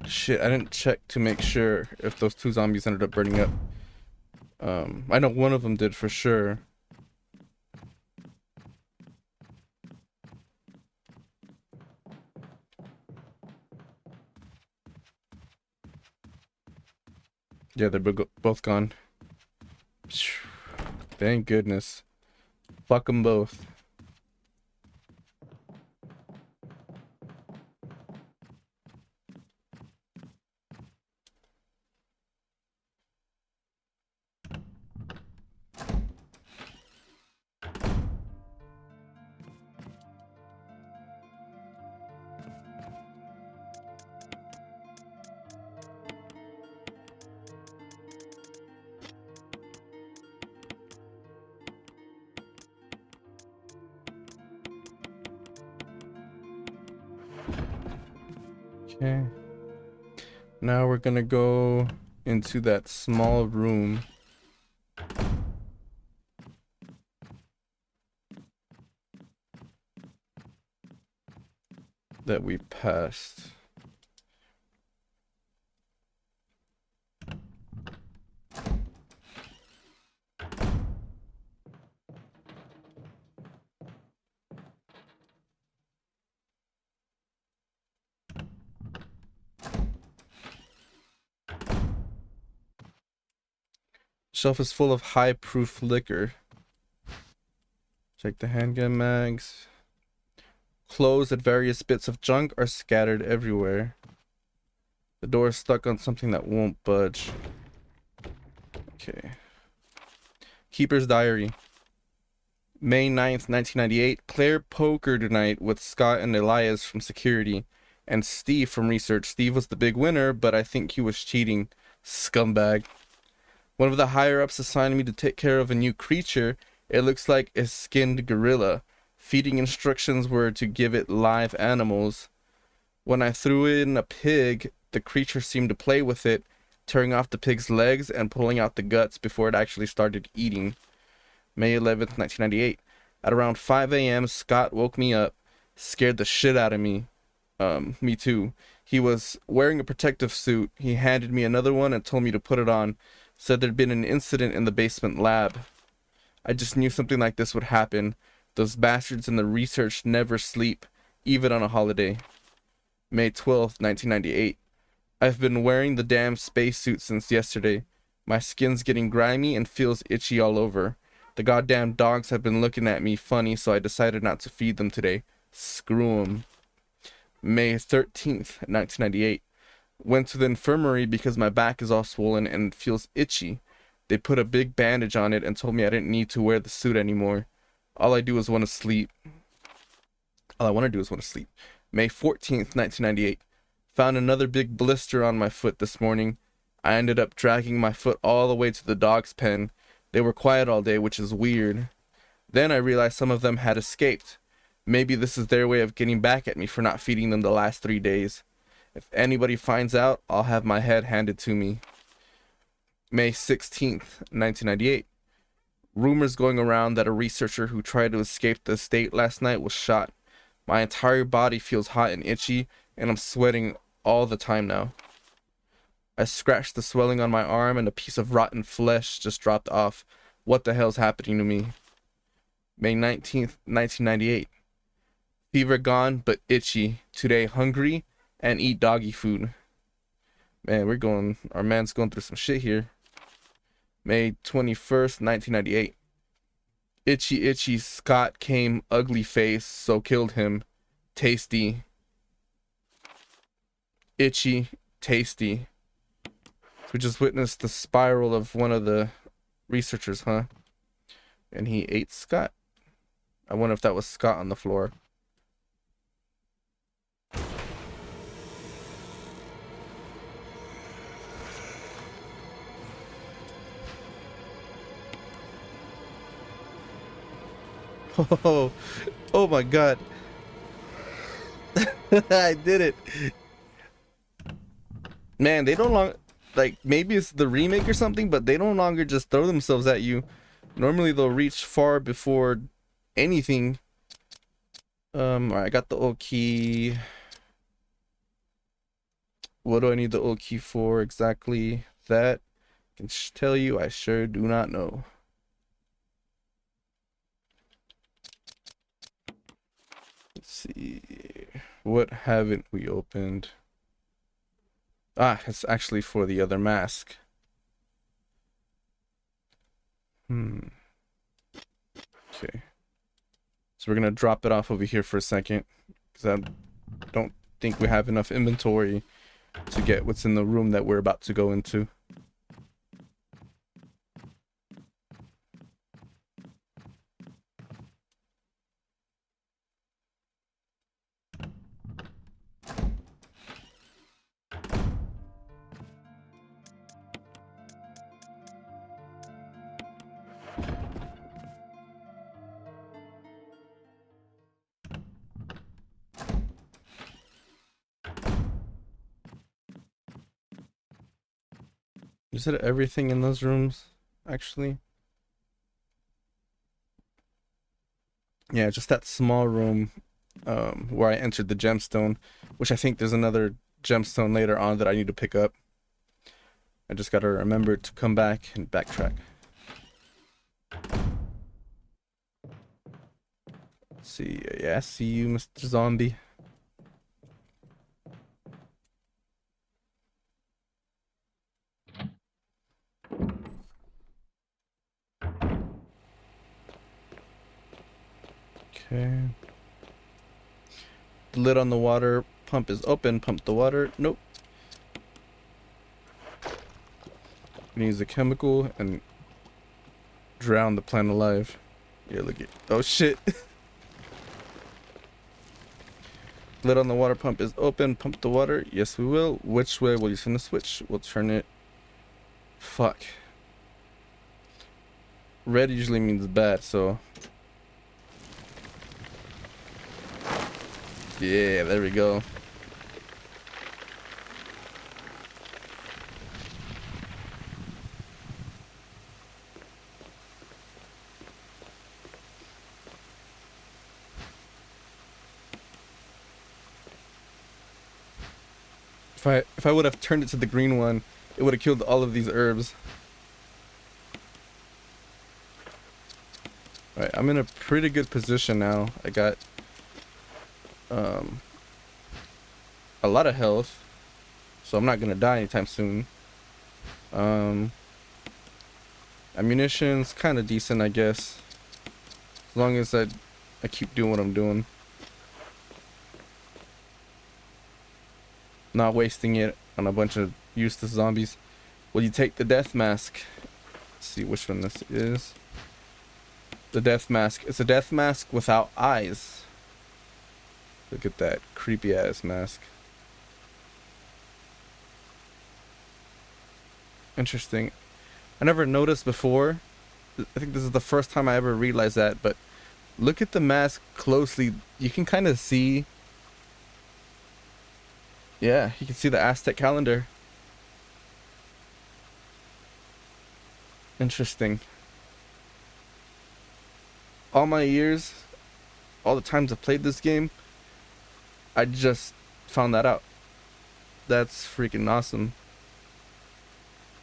Shit, I didn't check to make sure if those 2 zombies ended up burning up. I know one of them did for sure. Yeah, they're both gone. Thank goodness. Fuck them both. Okay. Now we're gonna go into that small room that we passed. Shelf is full of high-proof liquor. Check the handgun mags. Clothes and various bits of junk are scattered everywhere. The door is stuck on something that won't budge. Okay. Keeper's diary. May 9th, 1998. Claire poker tonight with Scott and Elias from security and Steve from research. Steve was the big winner, but I think he was cheating. Scumbag. One of the higher ups assigned me to take care of a new creature. It looks like a skinned gorilla. Feeding instructions were to give it live animals. When I threw in a pig, the creature seemed to play with it, tearing off the pig's legs and pulling out the guts before it actually started eating. May 11th, 1998. At around 5 a.m., Scott woke me up, scared the shit out of me. Me too. He was wearing a protective suit. He handed me another one and told me to put it on. Said there'd been an incident in the basement lab. I just knew something like this would happen. Those bastards in the research never sleep, even on a holiday. May 12th, 1998. I've been wearing the damn spacesuit since yesterday. My skin's getting grimy and feels itchy all over. The goddamn dogs have been looking at me funny, so I decided not to feed them today. Screw 'em. May 13th, 1998. Went to the infirmary because my back is all swollen and feels itchy. They put a big bandage on it and told me I didn't need to wear the suit anymore. All I do is want to sleep. All I want to do is want to sleep. May 14th, 1998. Found another big blister on my foot this morning. I ended up dragging my foot all the way to the dog's pen. They were quiet all day, which is weird. Then I realized some of them had escaped. Maybe this is their way of getting back at me for not feeding them the last 3 days. If anybody finds out, I'll have my head handed to me. May 16th, 1998. Rumors going around that a researcher who tried to escape the estate last night was shot. My entire body feels hot and itchy, and I'm sweating all the time now. I scratched the swelling on my arm and a piece of rotten flesh just dropped off. What the hell's happening to me? May 19th, 1998. Fever gone, but itchy. Today hungry and eat doggy food. Man, our man's going through some shit here. May 21st, 1998. Itchy, Scott came, ugly face, so killed him. Tasty. Itchy, tasty. We just witnessed the spiral of one of the researchers, huh? And he ate Scott. I wonder if that was Scott on the floor. Oh, oh my God. I did it. Man, they don't like maybe it's the remake or something, but they no longer just throw themselves at you. Normally they'll reach far before anything. Alright, I got the old key. What do I need the old key for exactly? That I can tell you I sure do not know. Let's see. What haven't we opened? Ah, it's actually for the other mask. Okay. So we're gonna drop it off over here for a second, because I don't think we have enough inventory to get what's in the room that we're about to go into. Is it everything in those rooms, actually? Yeah, just that small room where I entered the gemstone, which I think there's another gemstone later on that I need to pick up. I just gotta remember to come back and backtrack. Let's see. Yeah, see you, Mr. Zombie. Okay. The lid on the water pump is open. Pump the water. Nope. We use a chemical and drown the plant alive. Yeah, look at. Oh shit. Lid on the water pump is open. Pump the water. Yes, we will. Which way will you turn the switch? We'll turn it. Fuck. Red usually means bad, so. Yeah, there we go. If I would have turned it to the green one, it would have killed all of these herbs. Alright, I'm in a pretty good position now. I got a lot of health, so I'm not gonna die anytime soon. Ammunition's kind of decent, I guess, as long as I keep doing what I'm doing, not wasting it on a bunch of useless zombies. Will you take the death mask? Let's see which one this is. The death mask. It's a death mask without eyes. Look at that creepy ass mask. Interesting. I never noticed before. I think this is the first time I ever realized that, but look at the mask closely. You can kind of see. Yeah, you can see the Aztec calendar. Interesting. All my years, all the times I've played this game, I just found that out. That's freaking awesome.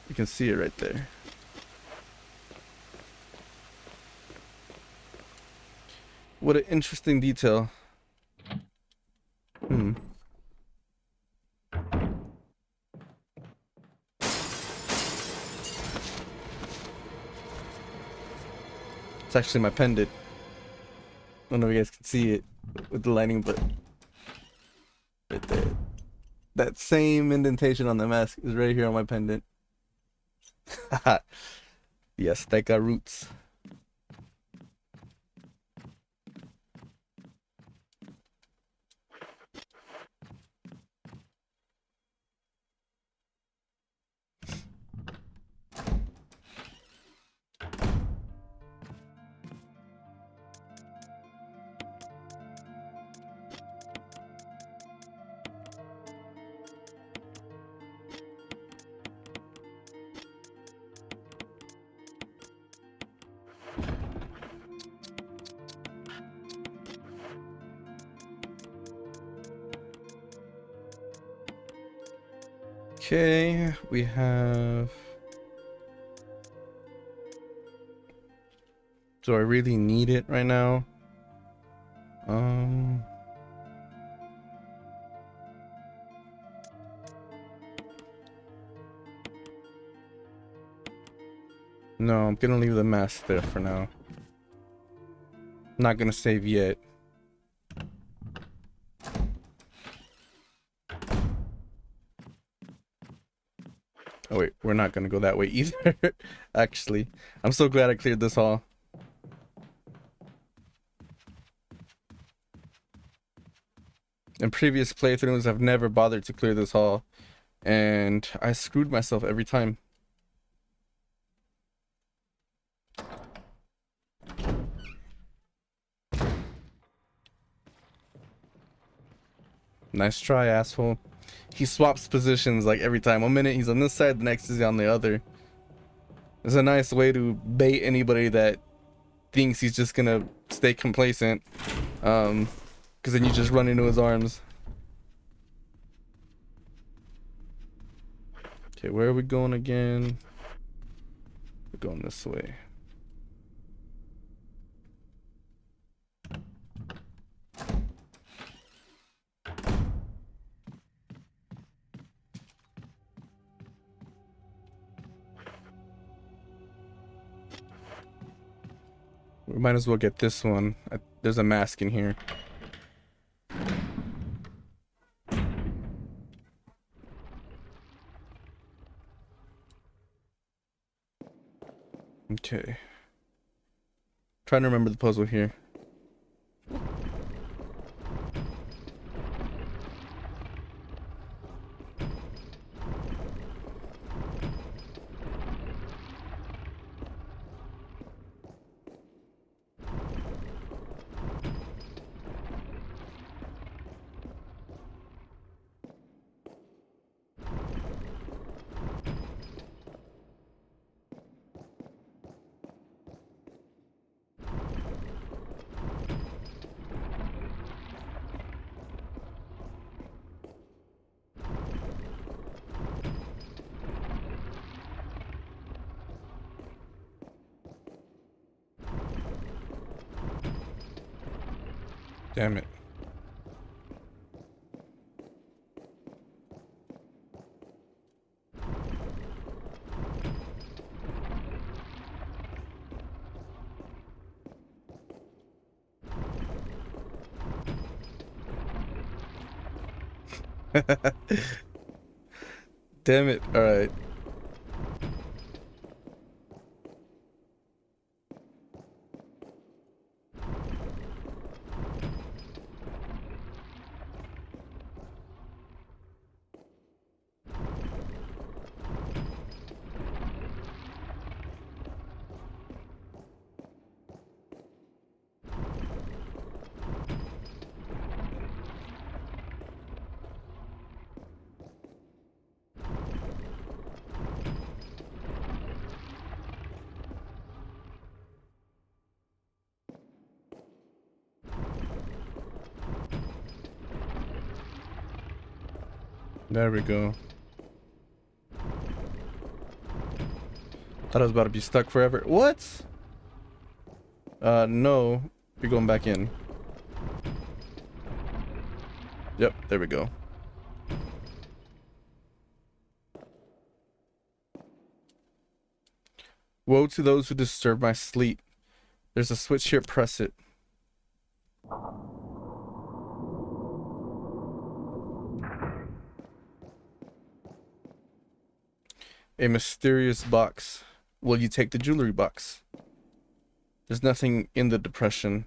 You can see it right there. What an interesting detail. It's actually my pendant. I don't know if you guys can see it with the lighting, but right there. That same indentation on the mask is right here on my pendant. Yes, that got roots. Okay, we have. Do I really need it right now? No, I'm gonna leave the mask there for now. Not gonna save yet. Oh wait, we're not gonna go that way either. Actually, I'm so glad I cleared this hall. In previous playthroughs, I've never bothered to clear this hall, and I screwed myself every time. Nice try, asshole. He swaps positions like every time. 1 minute he's on this side, the next is on the other. It's a nice way to bait anybody that thinks he's just gonna stay complacent. Because then you just run into his arms. Okay, where are we going again? We're going this way. We might as well get this one. There's a mask in here. Okay. Trying to remember the puzzle here. Damn it. Damn it. All right. There we go. Thought I was about to be stuck forever. What? No. You're going back in. Yep, there we go. Woe to those who disturb my sleep. There's a switch here, press it. A mysterious box. Will you take the jewelry box? There's nothing in the depression.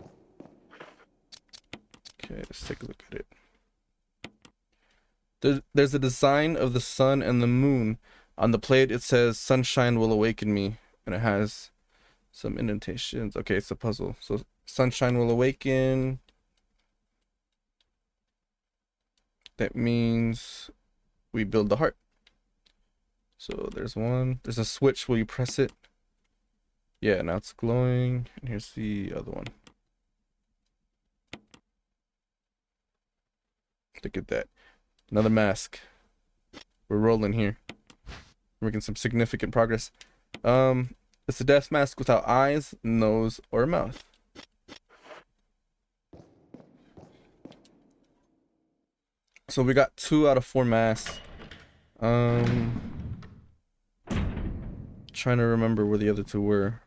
Okay, let's take a look at it. There's a design of the sun and the moon. On the plate it says, sunshine will awaken me. And it has some indentations. Okay, it's a puzzle. So, sunshine will awaken. That means we build the heart. So there's one. There's a switch. Will you press it? Yeah, now it's glowing. And here's the other one. Look at that. Another mask. We're rolling here. We're making some significant progress. It's a death mask without eyes, nose, or mouth. So we got 2 out of 4 masks. Trying to remember where the other 2 were.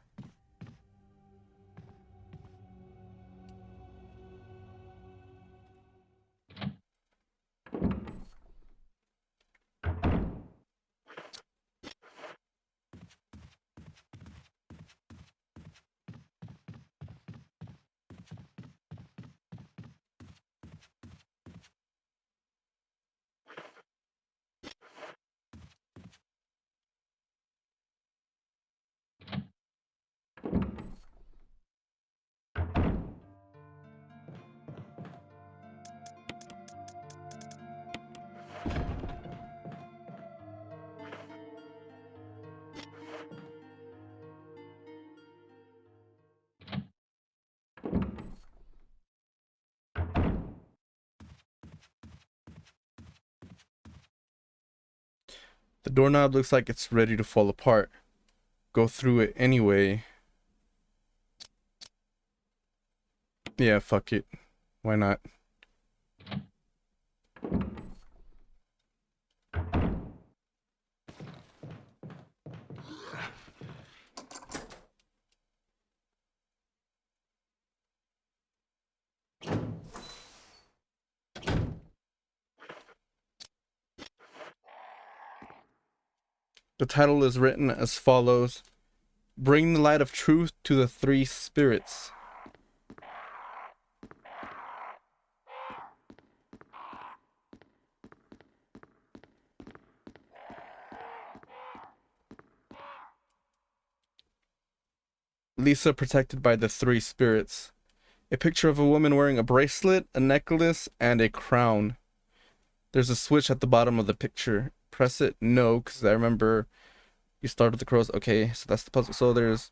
The doorknob looks like it's ready to fall apart. Go through it anyway. Yeah, fuck it. Why not? The title is written as follows: Bring the light of truth to the three spirits. Lisa protected by the three spirits. A picture of a woman wearing a bracelet, a necklace, and a crown. There's a switch at the bottom of the picture. Press it. No, because I remember you started the crows. Okay, so that's the puzzle. So there's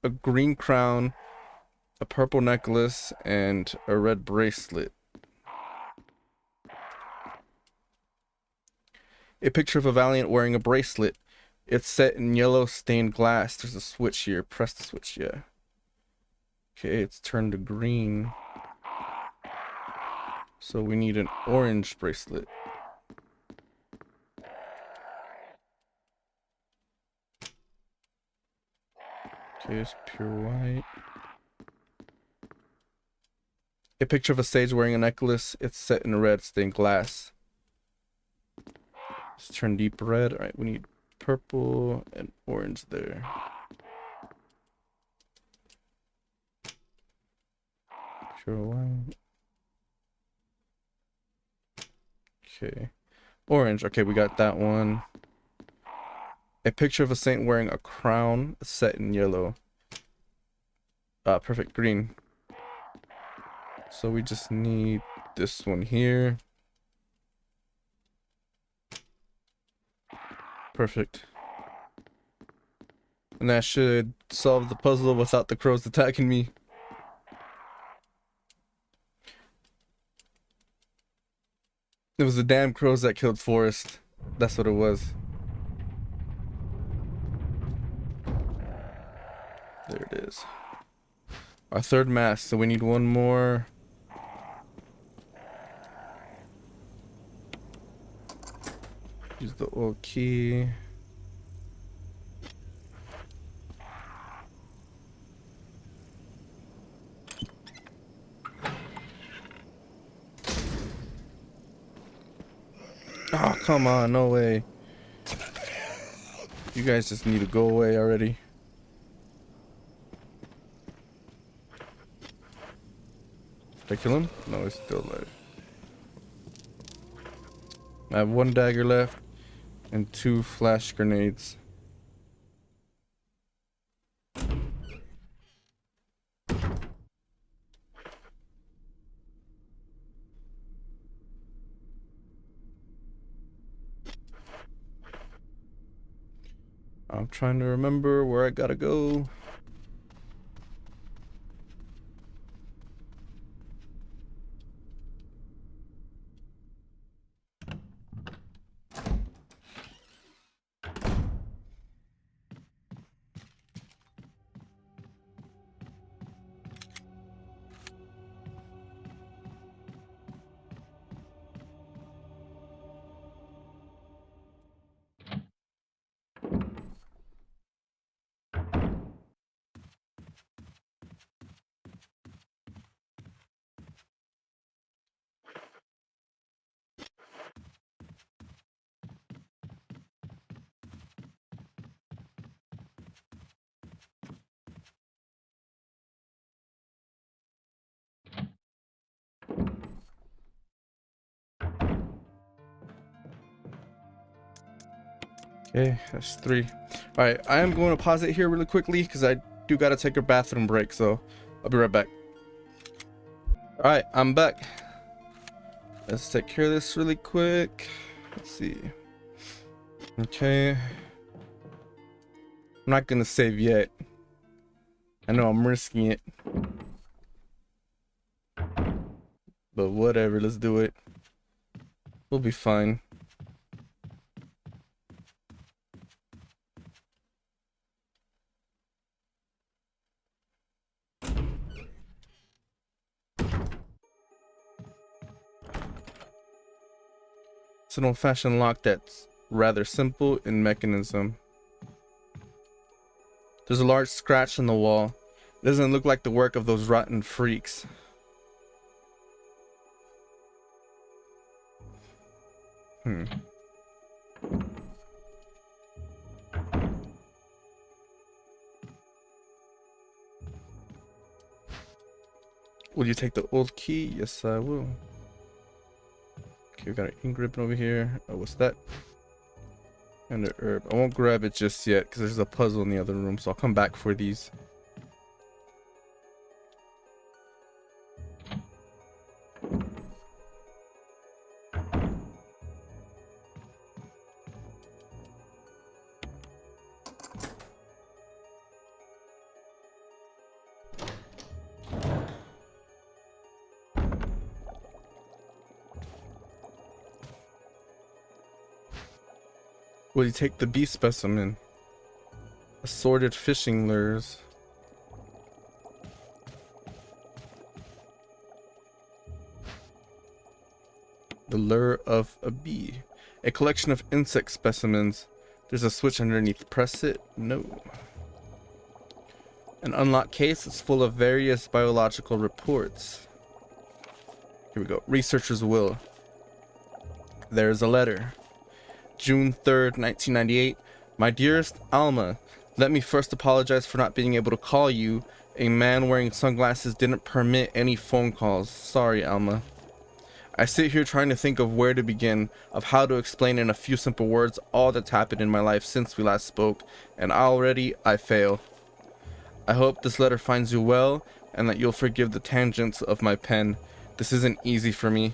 a green crown, a purple necklace, and a red bracelet. A picture of a Valiant wearing a bracelet. It's set in yellow stained glass. There's a switch here. Press the switch, yeah. Okay, it's turned to green. So we need an orange bracelet. Okay, it's pure white. A picture of a sage wearing a necklace. It's set in red stained glass. Let's turn deep red. Alright, we need purple and orange there. Pure white. Okay. Orange. Okay, we got that one. A picture of a saint wearing a crown set in yellow. Perfect green. So we just need this one here. Perfect. And that should solve the puzzle without the crows attacking me. It was the damn crows that killed Forrest. That's what it was. There it is. Our third mask, so we need one more. Use the old key. Oh, come on, no way. You guys just need to go away already. Did I kill him? No, he's still alive. I have one dagger left and 2 flash grenades. I'm trying to remember where I gotta go. Okay, that's 3. Alright, I am going to pause it here really quickly because I do gotta take a bathroom break, so I'll be right back. Alright, I'm back. Let's take care of this really quick. Let's see. Okay. I'm not gonna save yet. I know I'm risking it. But whatever, let's do it. We'll be fine. It's an old-fashioned lock that's rather simple in mechanism. There's a large scratch in the wall. It doesn't look like the work of those rotten freaks. Will you take the old key? Yes, I will. Okay, we got an ink ribbon over here. Oh, what's that? And the herb. I won't grab it just yet because there's a puzzle in the other room, so I'll come back for these. Will you take the bee specimen? Assorted fishing lures. The lure of a bee. A collection of insect specimens. There's a switch underneath. Press it. No. An unlocked case is full of various biological reports. Here we go. Researcher's will. There's a letter. June 3rd, 1998. My dearest Alma, let me first apologize for not being able to call you. A man wearing sunglasses didn't permit any phone calls. Sorry, Alma. I sit here trying to think of where to begin, of how to explain in a few simple words all that's happened in my life since we last spoke, and already I fail. I hope this letter finds you well, and that you'll forgive the tangents of my pen. This isn't easy for me.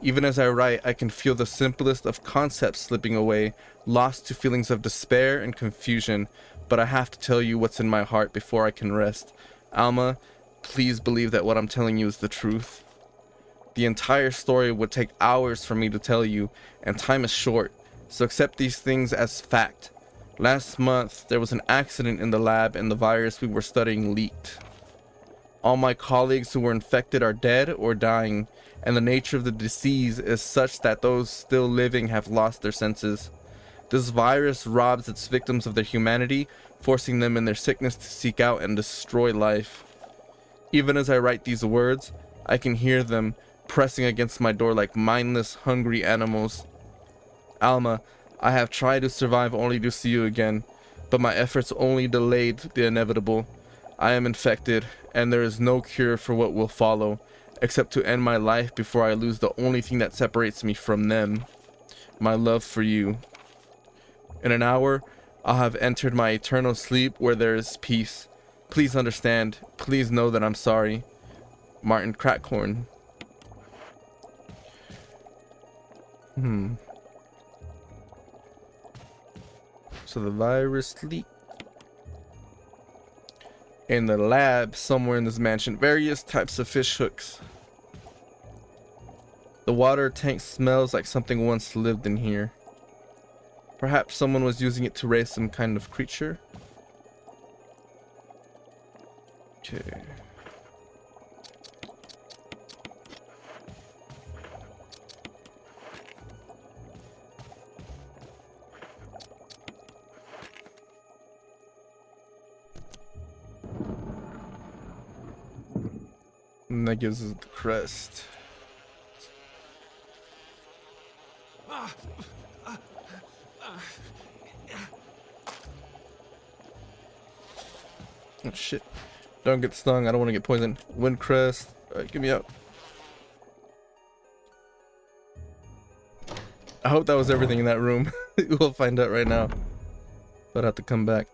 Even as I write, I can feel the simplest of concepts slipping away, lost to feelings of despair and confusion, but I have to tell you what's in my heart before I can rest. Alma, please believe that what I'm telling you is the truth. The entire story would take hours for me to tell you, and time is short, so accept these things as fact. Last month, there was an accident in the lab and the virus we were studying leaked. All my colleagues who were infected are dead or dying, and the nature of the disease is such that those still living have lost their senses. This virus robs its victims of their humanity, forcing them in their sickness to seek out and destroy life. Even as I write these words, I can hear them pressing against my door like mindless, hungry animals. Alma, I have tried to survive only to see you again, but my efforts only delayed the inevitable. I am infected, and there is no cure for what will follow, except to end my life before I lose the only thing that separates me from them, my love for you. In an hour, I'll have entered my eternal sleep where there is peace. Please understand. Please know that I'm sorry. Martin Crackhorn. So the virus leaked. In the lab somewhere in this mansion, various types of fish hooks. The water tank smells like something once lived in here. Perhaps someone was using it to raise some kind of creature. Okay. And that gives us the crest. Oh shit. Don't get stung. I don't want to get poisoned. Wind crest. Alright, get me out. I hope that was everything in that room. We'll find out right now. But I have to come back.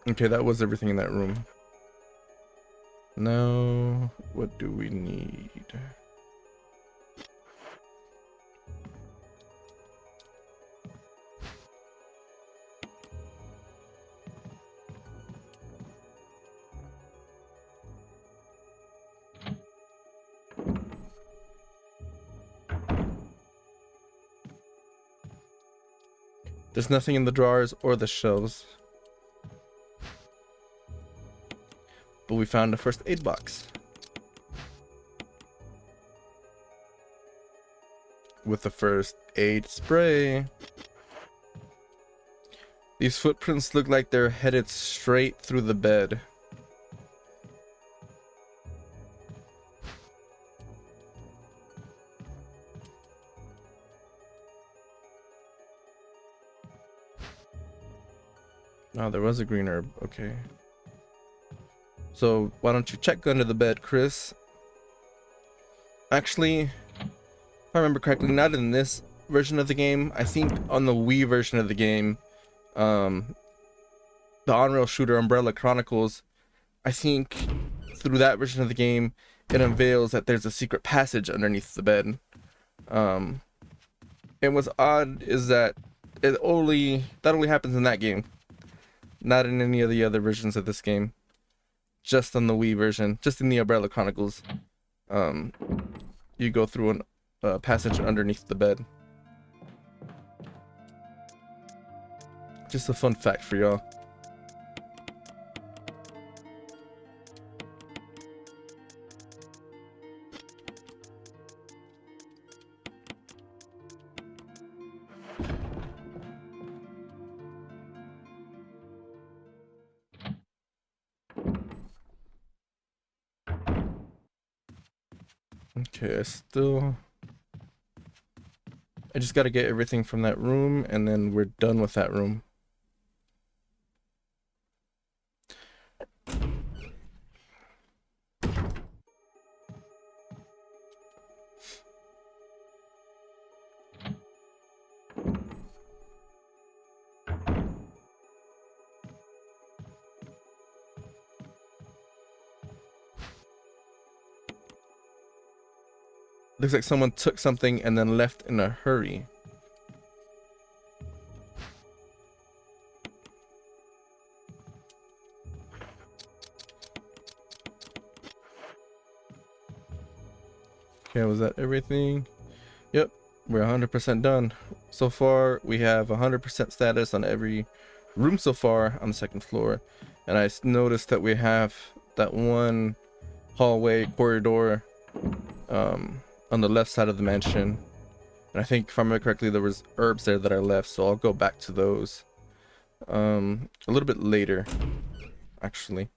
Okay, that was everything in that room. Now, what do we need? There's nothing in the drawers or the shelves. But we found a first aid box. With the first aid spray. These footprints look like they're headed straight through the bed. Oh, there was a green herb. Okay. So why don't you check under the bed, Chris? Actually, if I remember correctly, not in this version of the game. I think on the Wii version of the game, the on-rail shooter Umbrella Chronicles, I think through that version of the game, it unveils that there's a secret passage underneath the bed. And what's odd is that that only happens in that game, not in any of the other versions of this game. Just on the Wii version, just in the Umbrella Chronicles, you go through a passage underneath the bed. Just a fun fact for y'all. Okay, I just got to get everything from that room, and then we're done with that room. Looks like someone took something and then left in a hurry. Okay, was that everything? Yep, we're 100% done. So far, we have 100% status on every room so far on the second floor. And I noticed that we have that one hallway corridor on the left side of the mansion. And I think, if I remember correctly, there was herbs there that I left, so I'll go back to those a little bit later, actually.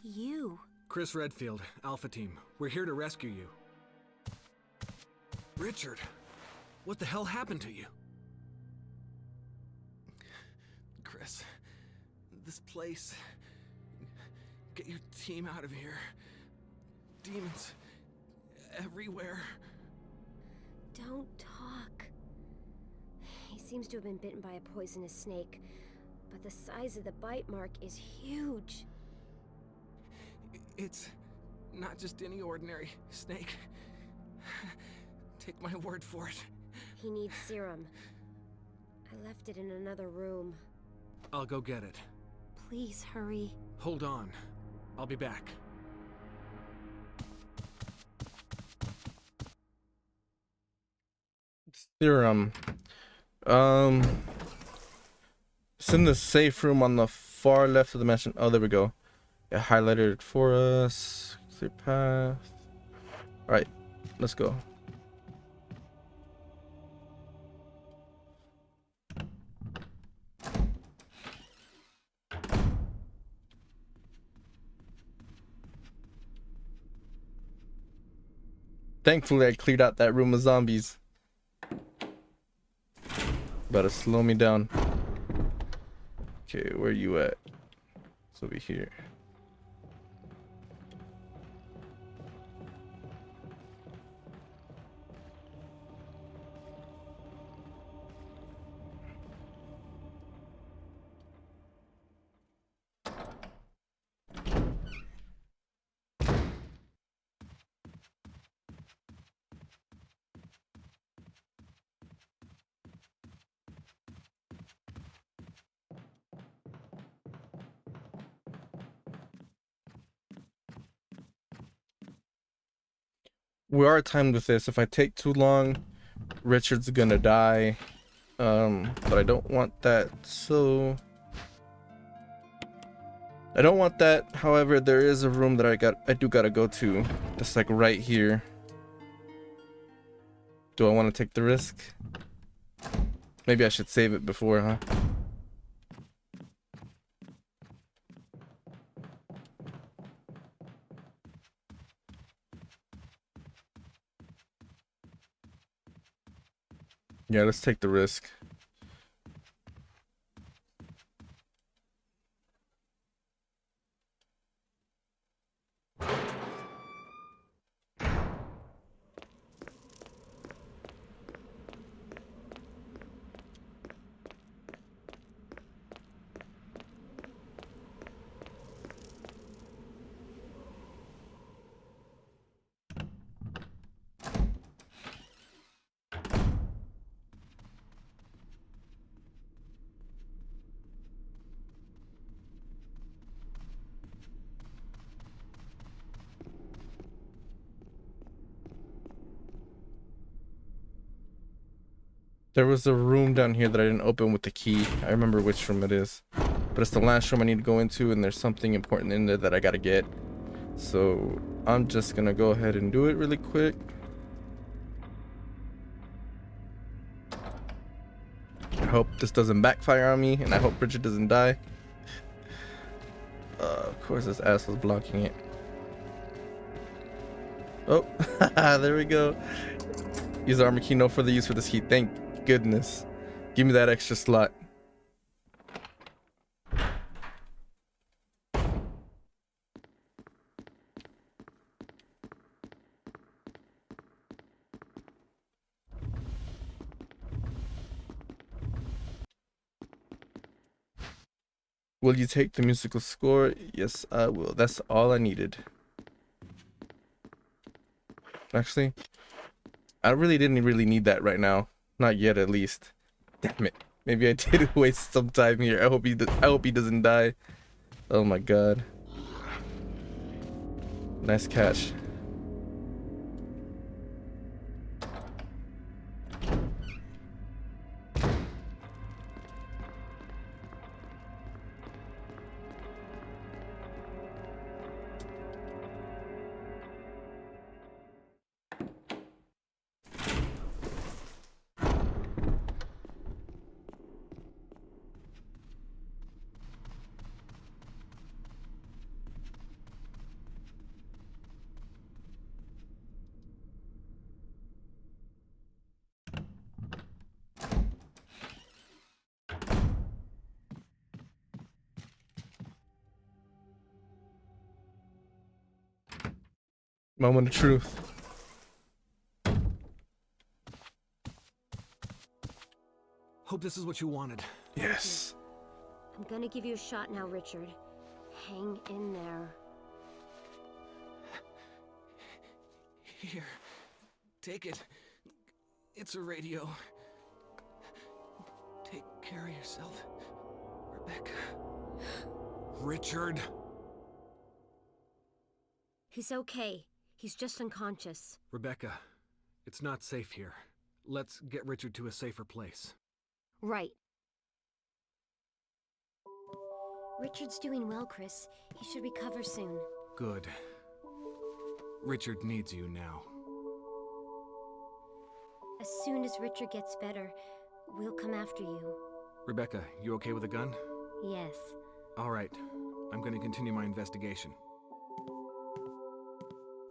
You. Chris Redfield, Alpha Team. We're here to rescue you. Richard, what the hell happened to you? Chris, this place... Get your team out of here. Demons everywhere. Don't talk. He seems to have been bitten by a poisonous snake, but the size of the bite mark is huge. It's not just any ordinary snake. Take my word for it. He needs serum. I left it in another room. I'll go get it. Please hurry. Hold on. I'll be back. Serum. It's in the safe room on the far left of the mansion. Oh, there we go. It highlighted it for us. Clear path. Alright, let's go. Thankfully, I cleared out that room of zombies. About to slow me down. Okay, where you at? It's over here. We are timed with this. If I take too long, Richard's gonna die. But I don't want that, so I don't want that. However, there is a room that I do gotta go to. That's like right here. Do I want to take the risk? Maybe I should save it before, huh? Yeah, let's take the risk. There was a room down here that I didn't open with the key. I remember which room it is. But it's the last room I need to go into, and there's something important in there that I gotta get. So I'm just gonna go ahead and do it really quick. I hope this doesn't backfire on me, and I hope Bridget doesn't die. Of course this asshole's blocking it. Oh, there we go. Use the armor key, no further use for this key. Thank goodness. Give me that extra slot. Will you take the musical score? Yes, I will. That's all I needed. Actually, I really didn't need that right now. Not yet, at least. Damn it. Maybe I did waste some time here. I hope he doesn't die. Oh my god. Nice catch. Moment of truth. Hope this is what you wanted. Yes. I'm gonna give you a shot now, Richard. Hang in there. Here. Take it. It's a radio. Take care of yourself, Rebecca. Richard! He's okay. He's just unconscious. Rebecca, it's not safe here. Let's get Richard to a safer place. Right. Richard's doing well, Chris. He should recover soon. Good. Richard needs you now. As soon as Richard gets better, we'll come after you. Rebecca, you okay with a gun? Yes. All right. I'm going to continue my investigation.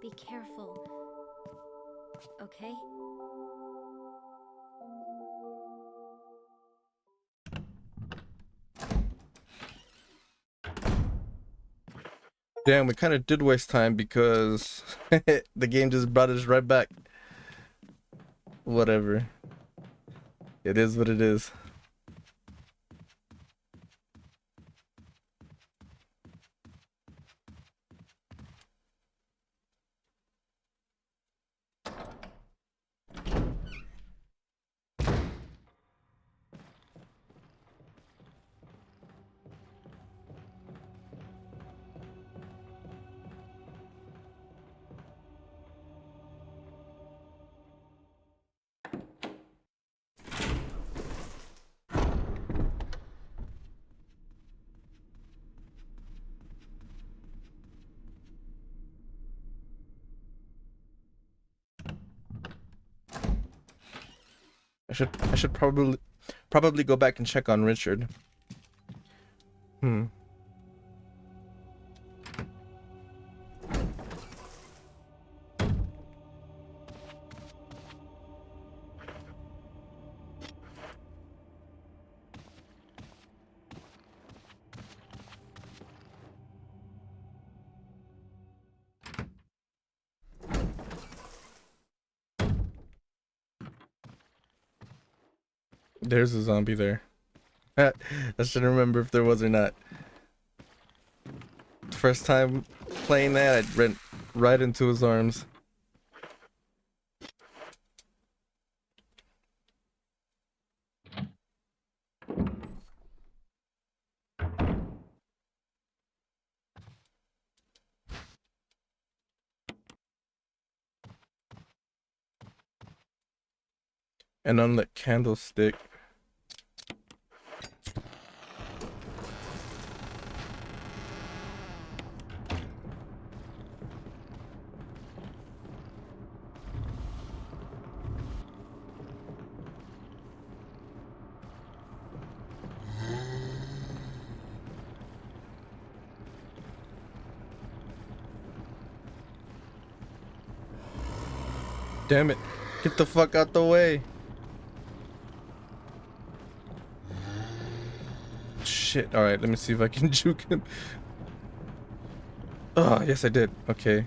Be careful. Okay? Damn, we kind of did waste time because the game just brought us right back. Whatever. It is what it is. I should probably go back and check on Richard. Hmm. There's a zombie there. I should remember if there was or not. First time playing that, I went right into his arms. An unlit candlestick. Damn it. Get the fuck out the way. Shit. Alright, let me see if I can juke him. Oh, yes I did. Okay.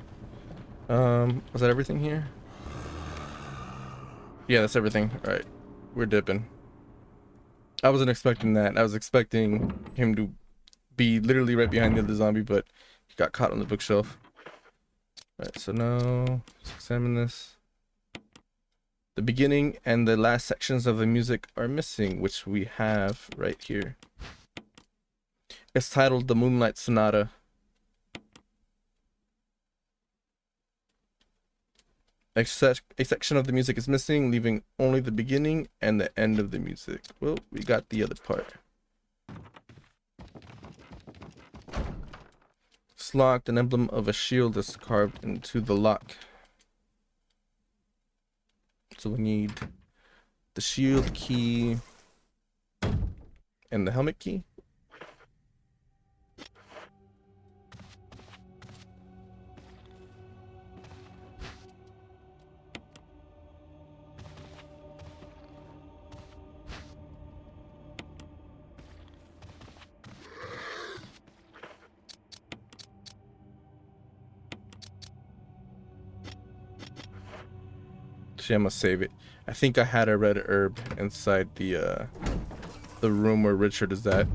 Was that everything here? Yeah, that's everything. Alright. We're dipping. I wasn't expecting that. I was expecting him to be literally right behind the other zombie, but he got caught on the bookshelf. Alright, so now let's examine this. The beginning and the last sections of the music are missing, which we have right here. It's titled The Moonlight Sonata. A section of the music is missing, leaving only the beginning and the end of the music. Well, we got the other part. It's locked. An emblem of a shield is carved into the lock. So we need the shield key and the helmet key. Actually, I'm gonna save it. I think I had a red herb inside the room where Richard is at.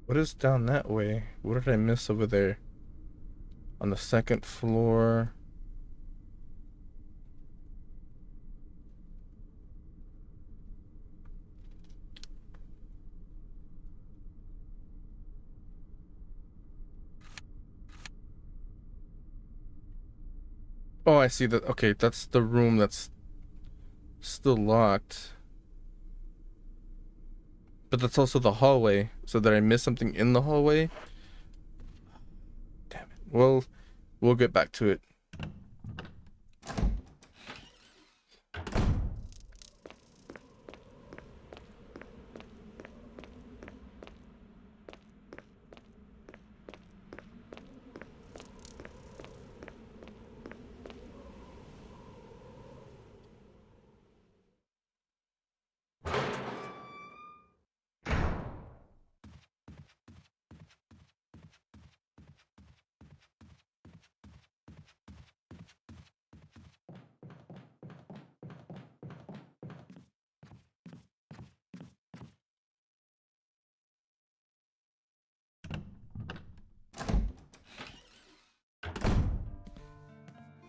What is down that way? What did I miss over there? On the second floor. Oh, I see that. Okay, that's the room that's still locked. But that's also the hallway. So did I miss something in the hallway? Damn it. Well, we'll get back to it.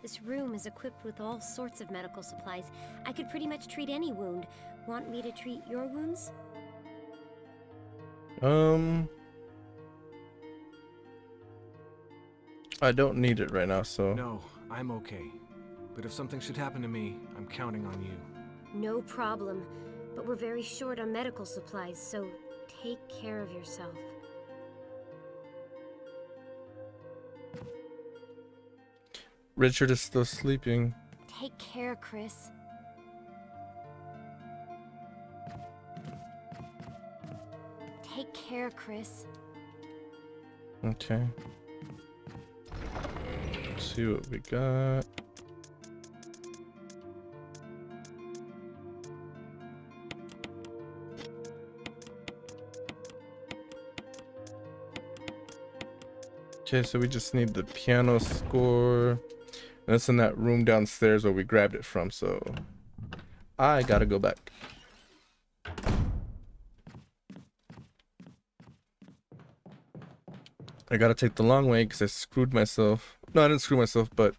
This room is equipped with all sorts of medical supplies. I could pretty much treat any wound. Want me to treat your wounds? I don't need it right now, so. No, I'm okay. But if something should happen to me, I'm counting on you. No problem. But we're very short on medical supplies, so take care of yourself. Richard is still sleeping. Take care, Chris. Take care, Chris. Okay. Let's see what we got. Okay, so we just need the piano score. And it's in that room downstairs where we grabbed it from, so I gotta go back. I gotta take the long way because I screwed myself. No, I didn't screw myself, but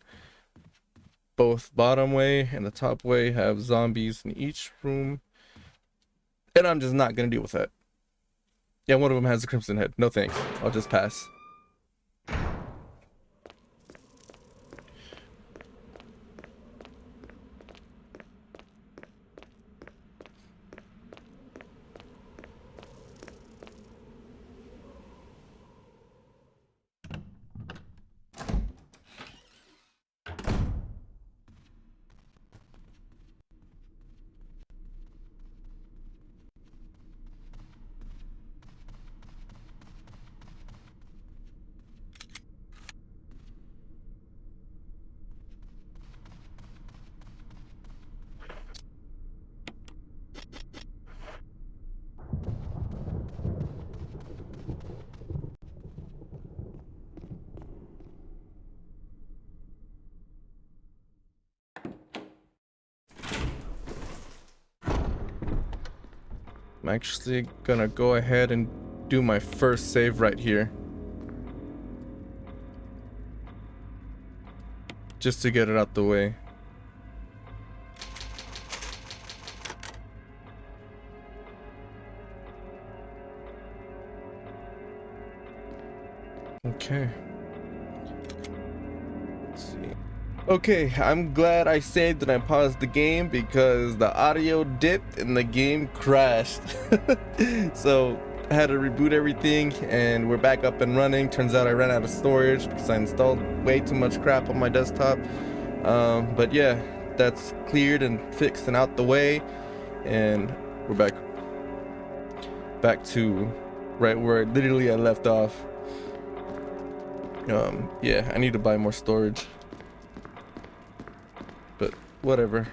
both bottom way and the top way have zombies in each room. And I'm just not gonna deal with that. Yeah, one of them has a crimson head. No thanks. I'll just pass. I'm actually gonna go ahead and do my first save right here. Just to get it out the way. Okay. Let's see. Okay, I'm glad I saved and I paused the game because the audio dipped and the game crashed. So I had to reboot everything and we're back up and running. Turns out I ran out of storage because I installed way too much crap on my desktop. But yeah, that's cleared and fixed and out the way. And we're back to right where literally I left off. Yeah, I need to buy more storage. But whatever.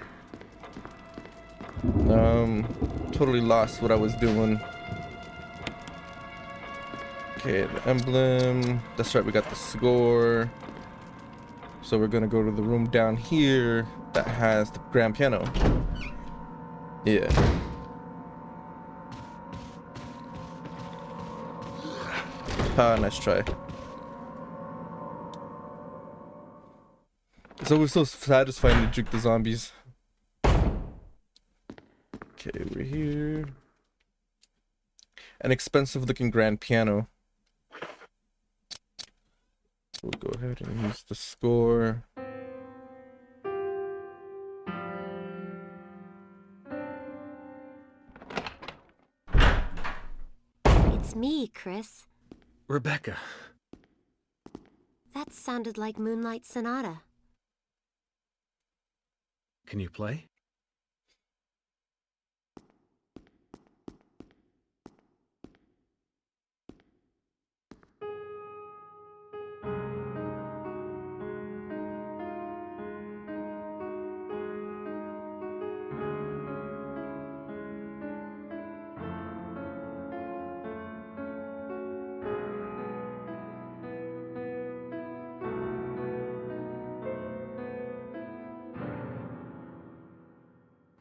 Totally lost what I was doing. Okay, the emblem. That's right, we got the score. So we're gonna go to the room down here that has the grand piano. Yeah. Ah, nice try. It's always so satisfying to juke the zombies. Okay, we're here. An expensive looking grand piano. We'll go ahead and use the score. It's me, Chris. Rebecca. That sounded like Moonlight Sonata. Can you play?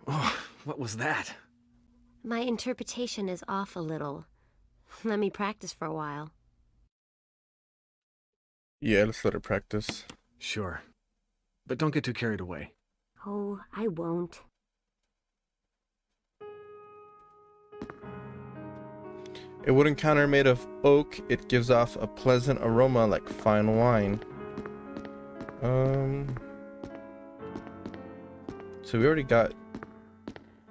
Oh, what was that? My interpretation is off a little. Let me practice for a while. Yeah, let's let her practice. Sure. but don't get too carried away. Oh, I won't. A wooden counter made of oak. It gives off a pleasant aroma like fine wine. So we already got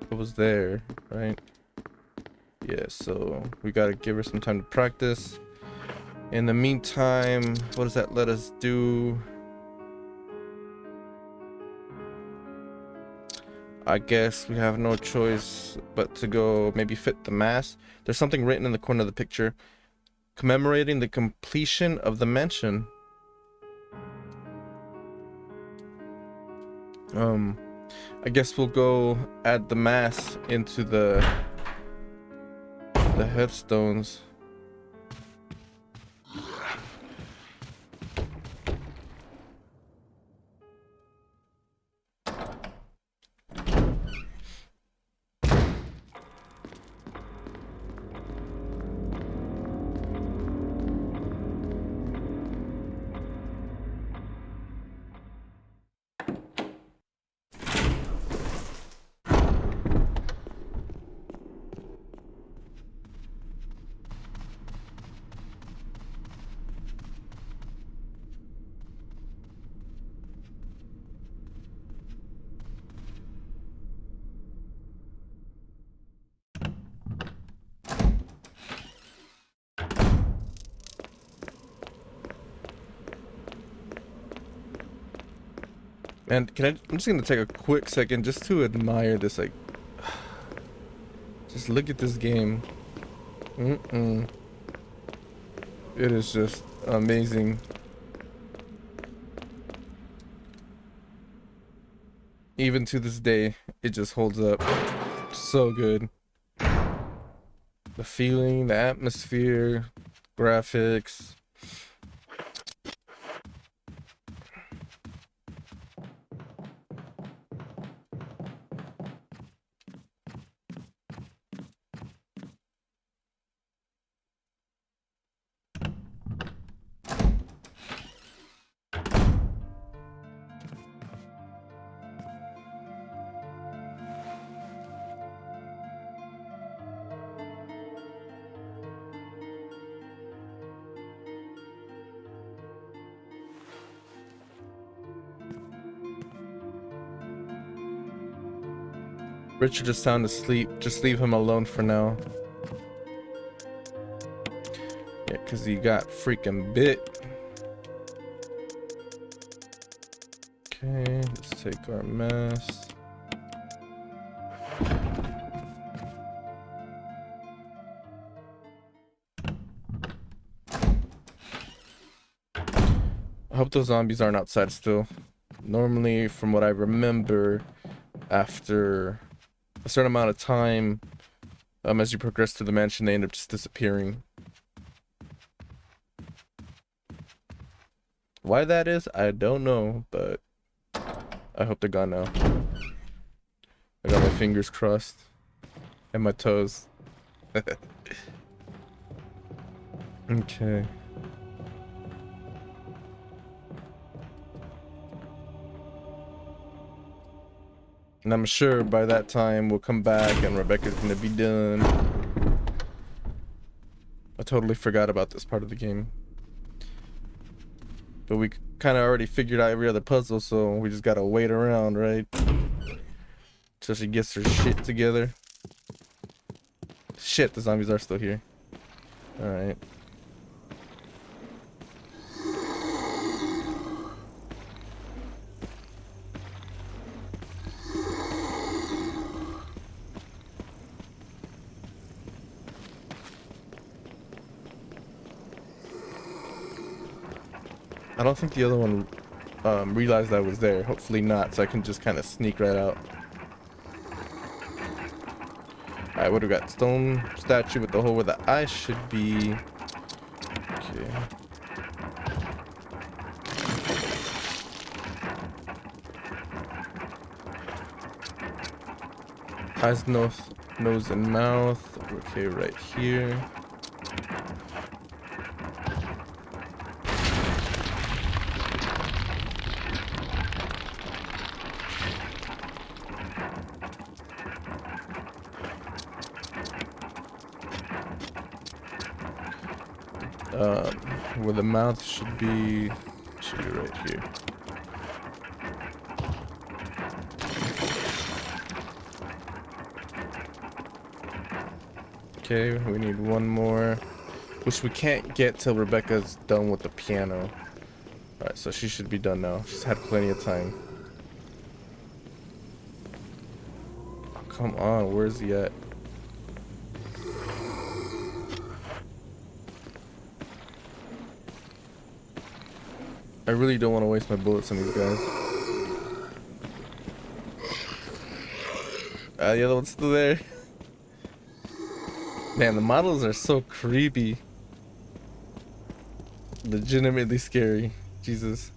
what was there, right? Yeah, so we gotta give her some time to practice. In the meantime, what does that let us do? I guess we have no choice but to go maybe fit the mass. There's something written in the corner of the picture commemorating the completion of the mansion. I guess we'll go add the mass into the headstones. And I'm just gonna take a quick second just to admire this, like, just look at this game. It is just amazing. Even to this day, it just holds up so good. The feeling, the atmosphere, graphics. Richard is sound asleep. Just leave him alone for now. Yeah, because he got freaking bit. Okay, let's take our mask. I hope those zombies aren't outside still. Normally, from what I remember, after a certain amount of time, as you progress through the mansion, they end up just disappearing. Why that is, I don't know, but I hope they're gone now. I got my fingers crossed and my toes. Okay. And I'm sure by that time we'll come back and Rebecca's gonna be done. I totally forgot about this part of the game. But we kind of already figured out every other puzzle, so we just gotta wait around, right? Till she gets her shit together. Shit, the zombies are still here. Alright. I don't think the other one realized I was there. Hopefully not, so I can just kind of sneak right out. Alright, what do we got? Stone statue with the hole where the eye should be. Okay. Eyes, nose and mouth. Okay, right here. Where the mouth should be right here. Okay, we need one more, which we can't get till Rebecca's done with the piano. Alright, so she should be done now. She's had plenty of time. Oh, come on, where's he at? I really don't want to waste my bullets on these guys. The other one's still there. Man, the models are so creepy. Legitimately scary. Jesus.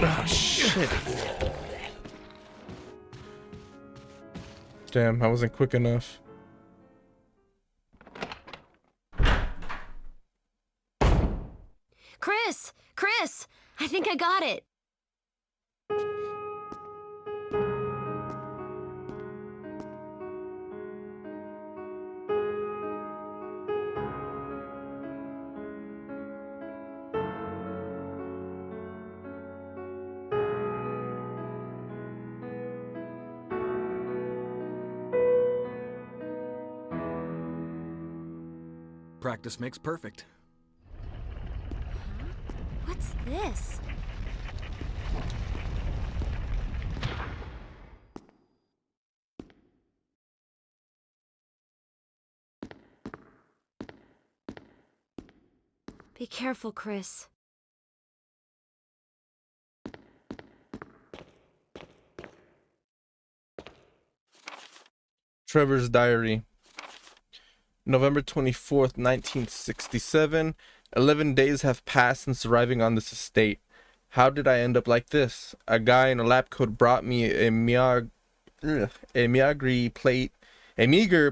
Oh, shit. Damn, I wasn't quick enough. Chris! Chris! I think I got it. Practice makes perfect. What's this? Be careful, Chris. Trevor's diary. November 24th, 1967. 11 days have passed since arriving on this estate. How did I end up like this? A guy in a lab coat brought me a meager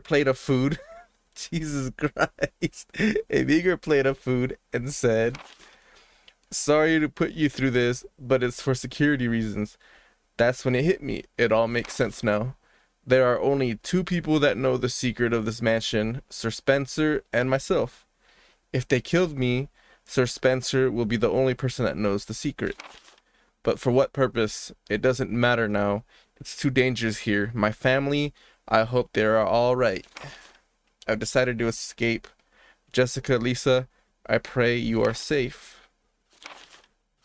plate of food. Jesus Christ. A meager plate of food and said, "Sorry to put you through this, but it's for security reasons." That's when it hit me. It all makes sense now. There are only two people that know the secret of this mansion, Sir Spencer and myself. If they killed me, Sir Spencer will be the only person that knows the secret. But for what purpose? It doesn't matter now. It's too dangerous here. My family, I hope they are all right. I've decided to escape. Jessica, Lisa, I pray you are safe.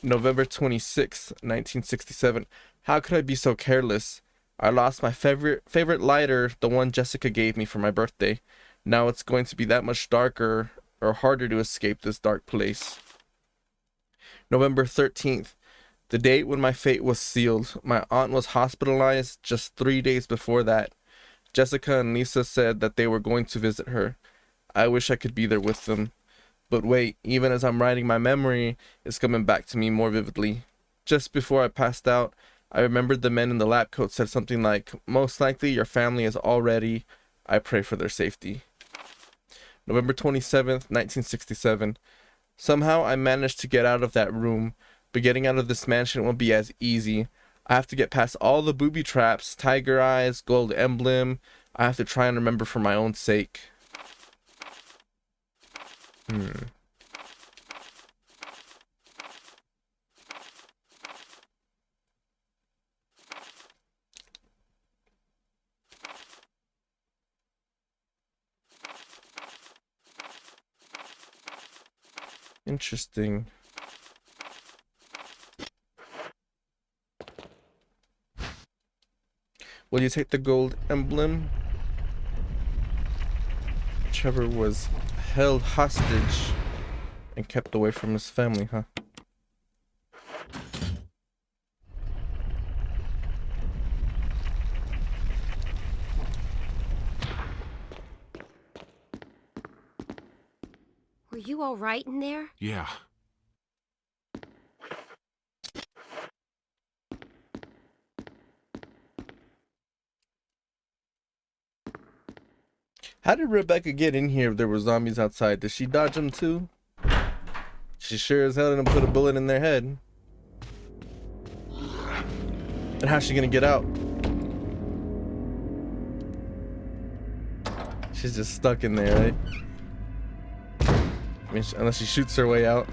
November 26th, 1967. How could I be so careless? I lost my favorite lighter, the one Jessica gave me for my birthday. Now it's going to be that much darker or harder to escape this dark place. November 13th, the date when my fate was sealed. My aunt was hospitalized just 3 days before that. Jessica and Lisa said that they were going to visit her. I wish I could be there with them. But wait, even as I'm writing, my memory is coming back to me more vividly. Just before I passed out, I remembered the men in the lab coat said something like, "Most likely your family is all ready. I pray for their safety." November 27th, 1967. Somehow I managed to get out of that room, but getting out of this mansion won't be as easy. I have to get past all the booby traps, tiger eyes, gold emblem. I have to try and remember for my own sake. Interesting. Will you take the gold emblem? Trevor was held hostage and kept away from his family, huh? Were you all right in there? Yeah. How did Rebecca get in here if there were zombies outside? Did she dodge them too? She sure as hell didn't put a bullet in their head. And how's she gonna get out? She's just stuck in there, right? I mean, unless she shoots her way out.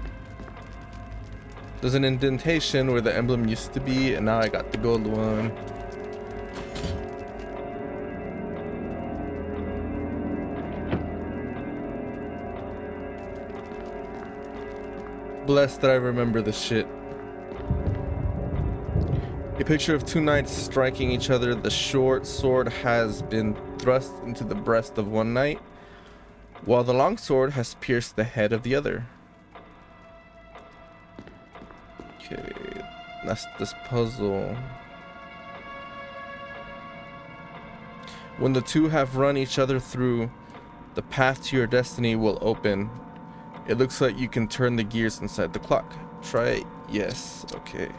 There's an indentation where the emblem used to be, and now I got the gold one. Blessed that I remember this shit. A picture of two knights striking each other. The short sword has been thrust into the breast of one knight, while the long sword has pierced the head of the other. Okay, that's this puzzle. When the two have run each other through, the path to your destiny will open. It looks like you can turn the gears inside the clock. Try it. Yes. Okay.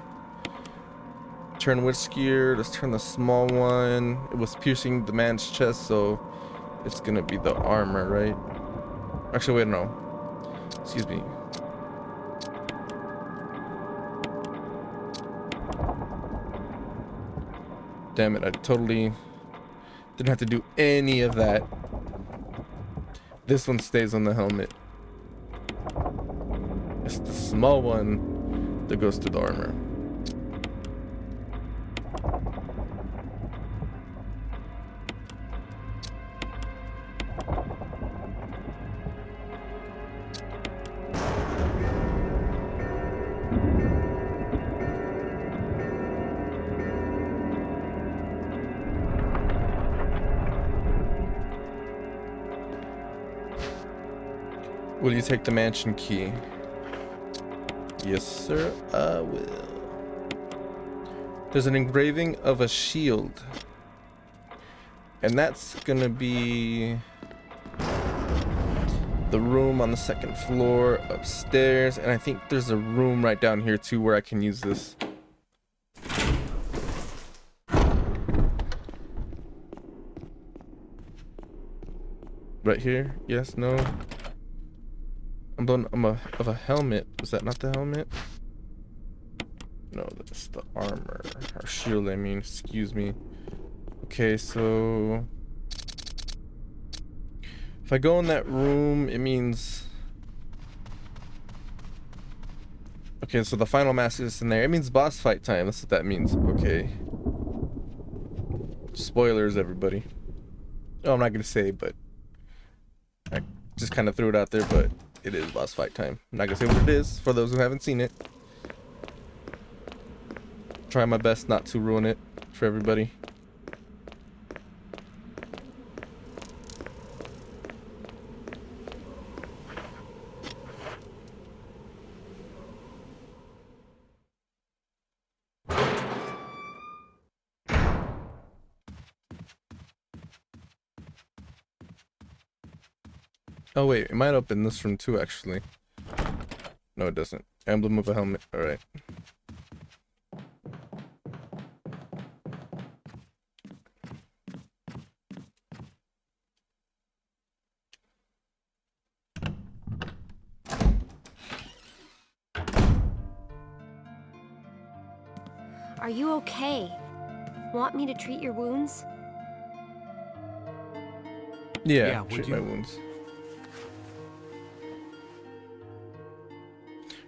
Turn which gear? Let's turn the small one. It was piercing the man's chest, so it's gonna be the armor, right? Actually, wait, no. Excuse me. Damn it, I totally didn't have to do any of that. This one stays on the helmet. It's the small one that goes to the armor. Will you take the mansion key? Yes, sir, I will. There's an engraving of a shield. And that's gonna be the room on the second floor upstairs. And I think there's a room right down here too where I can use this. Right here? Yes, no. Of a helmet. Was that not the helmet? No, that's the armor. Or shield, I mean. Excuse me. Okay, so... if I go in that room, it means... okay, so the final mask is in there. It means boss fight time. That's what that means. Okay. Spoilers, everybody. Oh, I'm not gonna say, but... I just kind of threw it out there, but... it is boss fight time. I'm not gonna say what it is for those who haven't seen it. Try my best not to ruin it for everybody. Oh wait, it might open this room too, actually. No, it doesn't. Emblem of a helmet. Alright. Are you okay? Want me to treat your wounds? Yeah, would treat you? my wounds.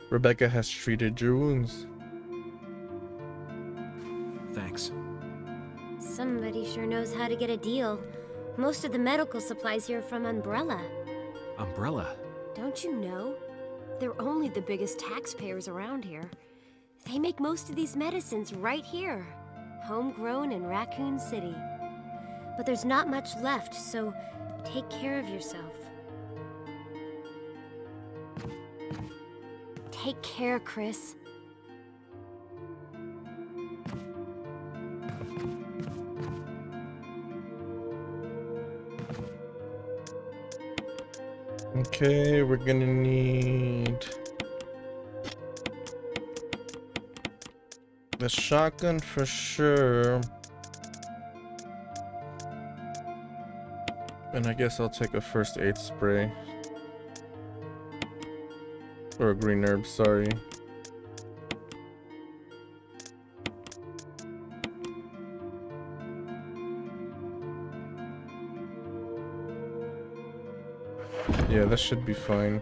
Rebecca has treated your wounds. Thanks. Somebody sure knows how to get a deal. Most of the medical supplies here are from Umbrella. Umbrella? Don't you know? They're only the biggest taxpayers around here. They make most of these medicines right here, homegrown in Raccoon City. But there's not much left, so take care of yourself. Take care, Chris. Okay, we're gonna need the shotgun for sure. And I guess I'll take a first aid spray. Or a green herb, sorry. Yeah, that should be fine.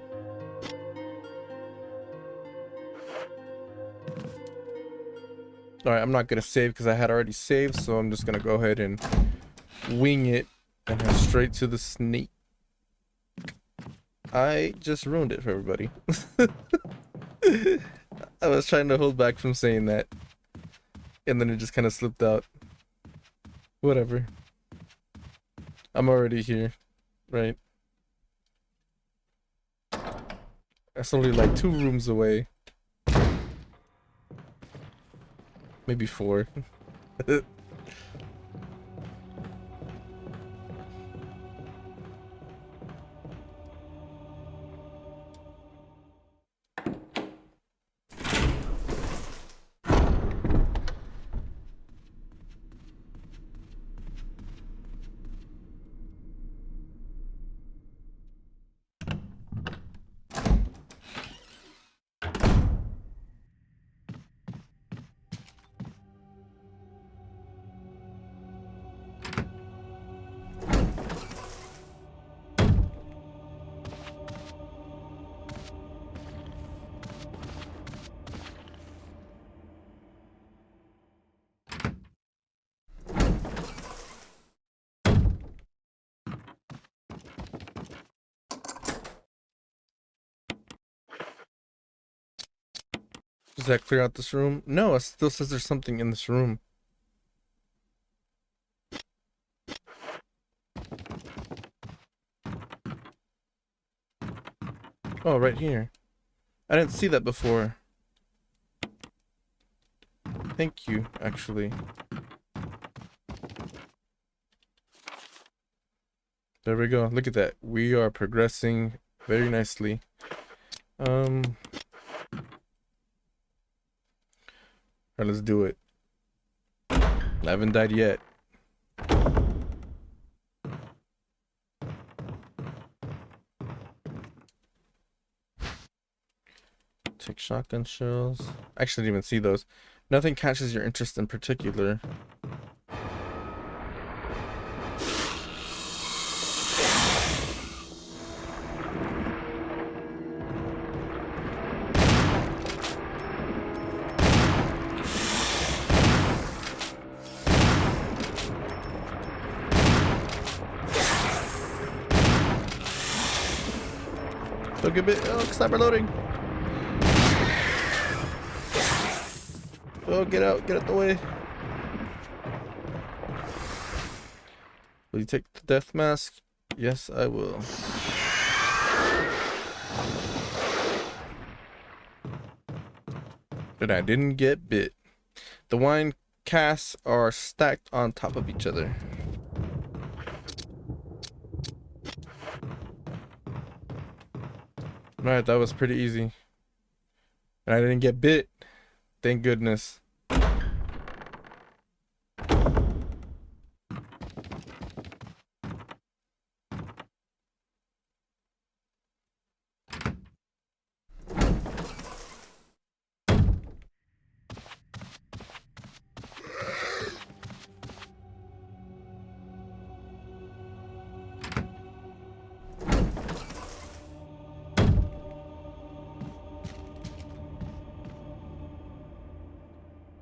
Alright, I'm not gonna save because I had already saved, so I'm just gonna go ahead and wing it and head straight to the snake. I just ruined it for everybody. I was trying to hold back from saying that, and then it just kind of slipped out. Whatever. I'm already here, right? That's only like 2 rooms away. Maybe 4. Does that clear out this room? No, it still says there's something in this room. Oh, right here. I didn't see that before. Thank you, actually. There we go. Look at that. We are progressing very nicely. Alright, let's do it. I haven't died yet. Take shotgun shells. I actually didn't even see those. Nothing catches your interest in particular. Look a bit. Oh, sniper loading. Oh, get out the way. Will you take the death mask? Yes, I will. But I didn't get bit. The wine casks are stacked on top of each other. Alright, that was pretty easy. And I didn't get bit. Thank goodness.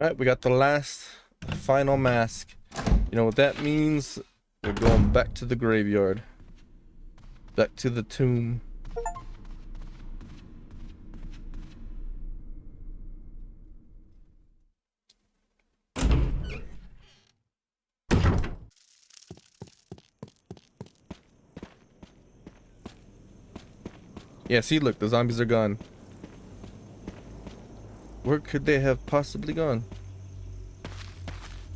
Alright, we got the last final mask. You know what that means? We're going back to the graveyard. Back to the tomb. Yeah, see, look, the zombies are gone. Where could they have possibly gone?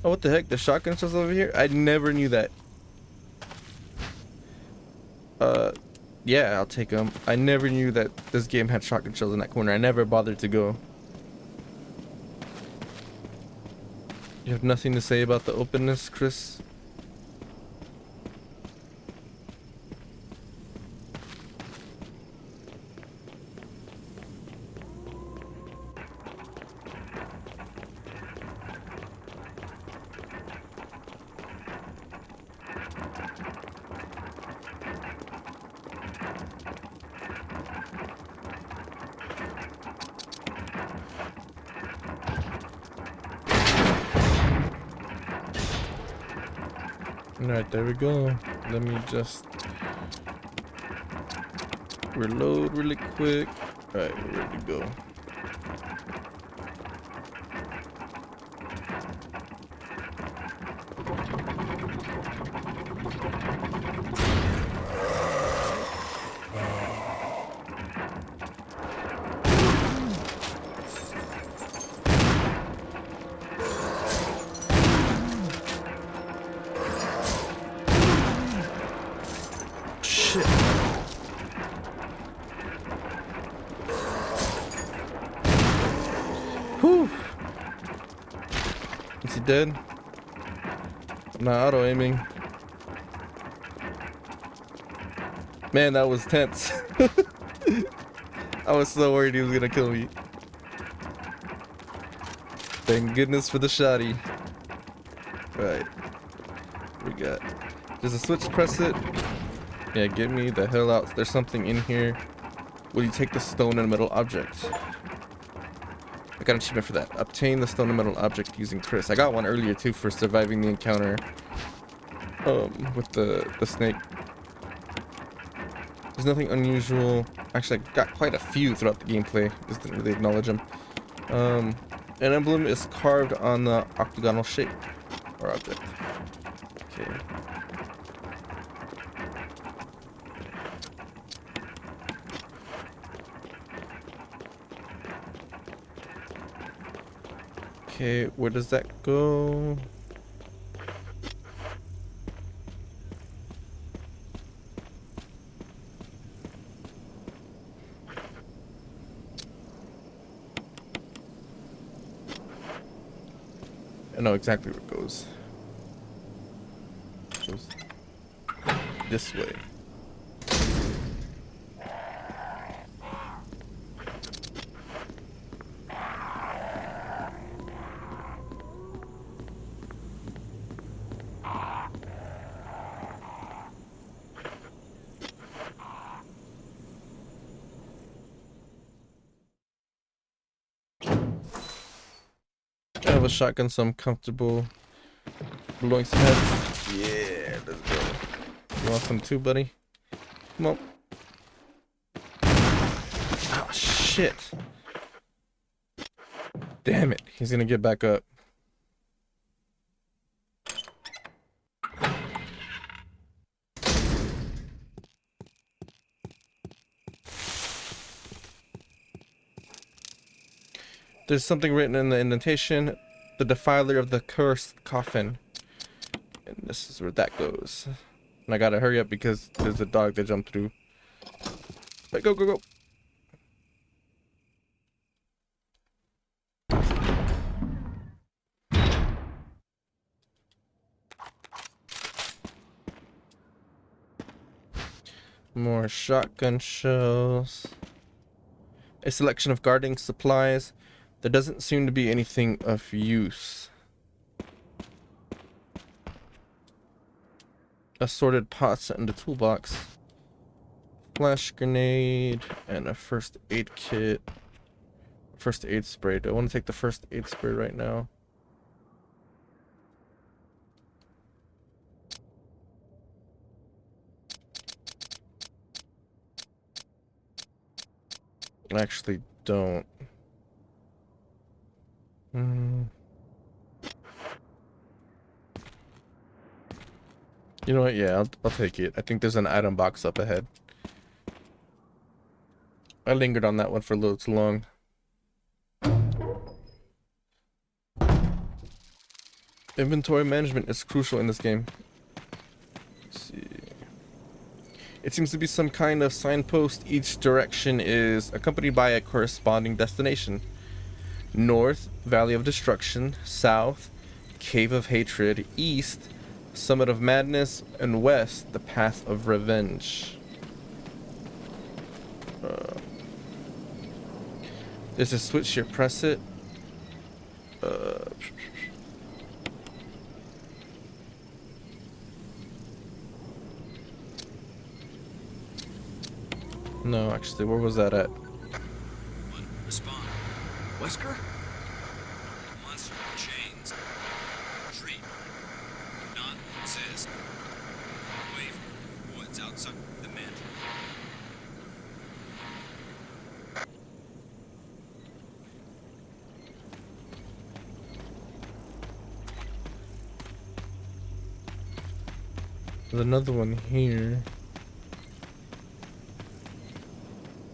Oh, what the heck? The shotgun shells over here? I never knew that. Yeah, I'll take them. I never knew that this game had shotgun shells in that corner. I never bothered to go. You have nothing to say about the openness, Chris? Alright, there we go. Let me just reload really quick. Alright, we're ready to go. Shit. Whew. Is he dead? I'm not auto aiming. Man, that was tense. I was so worried he was gonna kill me. Thank goodness for the shotty. Right. We got. There's a switch, press it. Yeah, get me the hell out. There's something in here. Will you take the stone and metal object? I got an achievement for that. Obtain the stone and metal object using Chris. I got one earlier too for surviving the encounter with the snake. There's nothing unusual. Actually, I got quite a few throughout the gameplay. Just didn't really acknowledge them. An emblem is carved on the octagonal shape or object. Okay. Okay, where does that go? I know exactly where it goes. It goes this way. I have a shotgun, so I'm comfortable blowing some heads. Yeah, let's go. You want some too, buddy? Come on. Oh, shit. Damn it. He's gonna get back up. There's something written in the indentation. The defiler of the cursed coffin. And this is where that goes. And I gotta hurry up because there's a dog that jumped through. But go, go, go. More shotgun shells. A selection of gardening supplies. There doesn't seem to be anything of use. Assorted pots in the toolbox. Flash grenade and a first aid kit. First aid spray. Do I want to take the first aid spray right now? I actually don't. You know what? Yeah, I'll take it. I think there's an item box up ahead. I lingered on that one for a little too long. Inventory management is crucial in this game. Let's see. It seems to be some kind of signpost. Each direction is accompanied by a corresponding destination. North, Valley of Destruction. South, Cave of Hatred. East, Summit of Madness. And west, the Path of Revenge. There's a switch here. Press it. No, actually, where was that at? Respond. Wesker? Monster chains. Treat. Not says. Wave. Woods outside the mansion. There's another one here.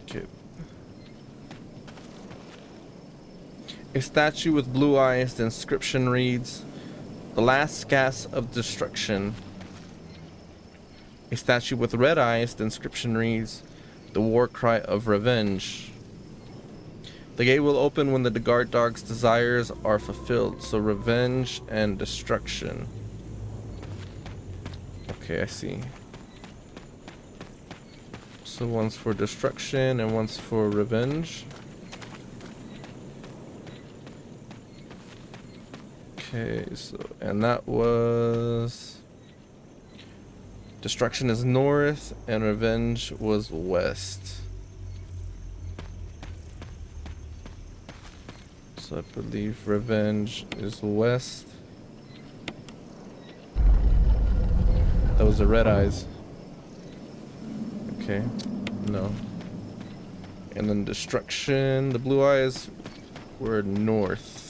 Okay. A statue with blue eyes. The inscription reads, "The last gas of destruction." A statue with red eyes. The inscription reads, "The war cry of revenge." The gate will open when the guard dog's desires are fulfilled. So revenge and destruction. Okay, I see. So one's for destruction and one's for revenge. Okay, so, and that was... Destruction is north and revenge was west. So I believe revenge is west. That was the red eyes. Okay, no. And then destruction, the blue eyes were north.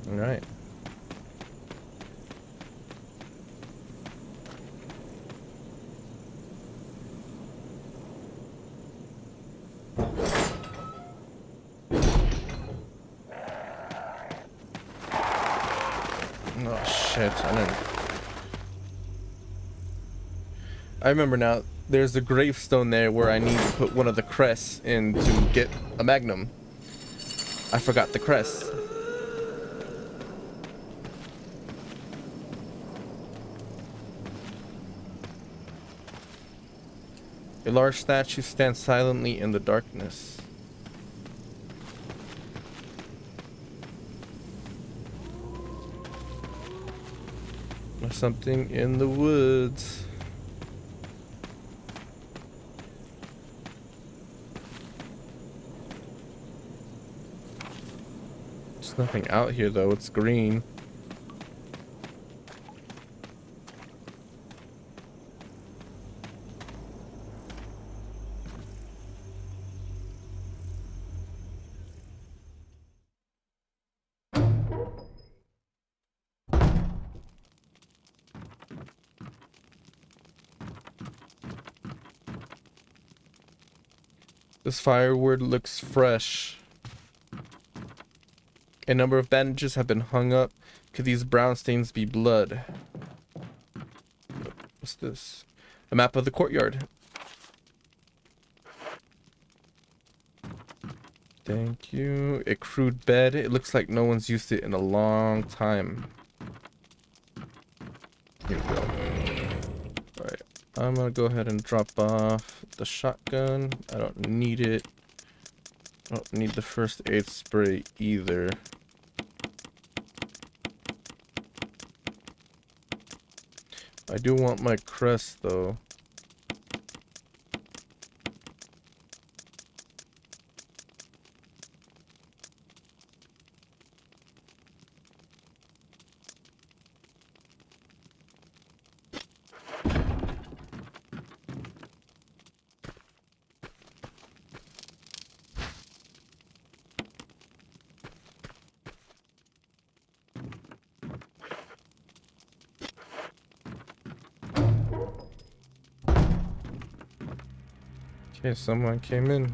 All right. Oh shit, I remember now, there's a gravestone there where I need to put one of the crests in to get a magnum. I forgot the crest. A large statue stands silently in the darkness. There's something in the woods. There's nothing out here though, it's green. This firewood looks fresh. A number of bandages have been hung up. Could these brown stains be blood? What's this? A map of the courtyard. Thank you. A crude bed. It looks like no one's used it in a long time. Here we go. Alright. I'm gonna go ahead and drop off the shotgun. I don't need it. I don't need the first aid spray either. I do want my crest though. Okay, someone came in.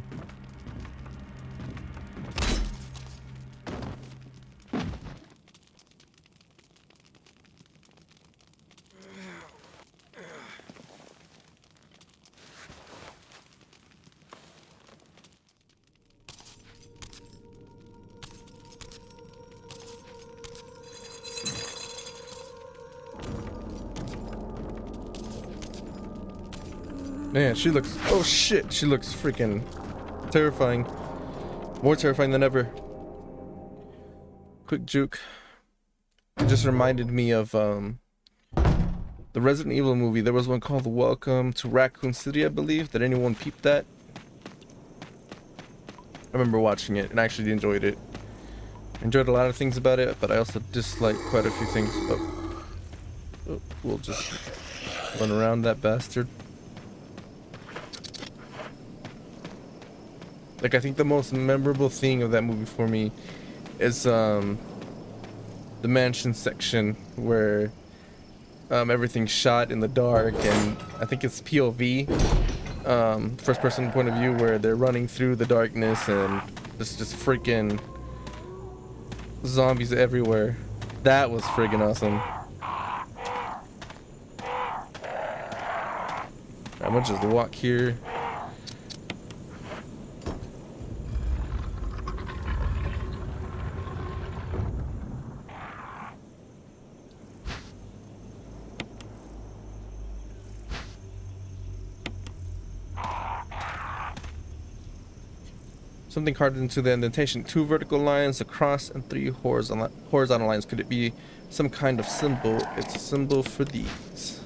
Man, she looks... Oh shit, she looks freaking terrifying. More terrifying than ever. Quick juke. It just reminded me of the Resident Evil movie. There was one called Welcome to Raccoon City, I believe. Did anyone peep that? I remember watching it and I actually enjoyed it. Enjoyed a lot of things about it, but I also disliked quite a few things. Oh, we'll just run around that bastard. Like, I think the most memorable thing of that movie for me is the mansion section where everything's shot in the dark, and I think it's POV, first person point of view, where they're running through the darkness and there's just freaking zombies everywhere. That was friggin' awesome. I'm gonna just walk here. Something carved into the indentation. 2 vertical lines across and 3 horizontal lines. Could it be some kind of symbol? It's a symbol for these.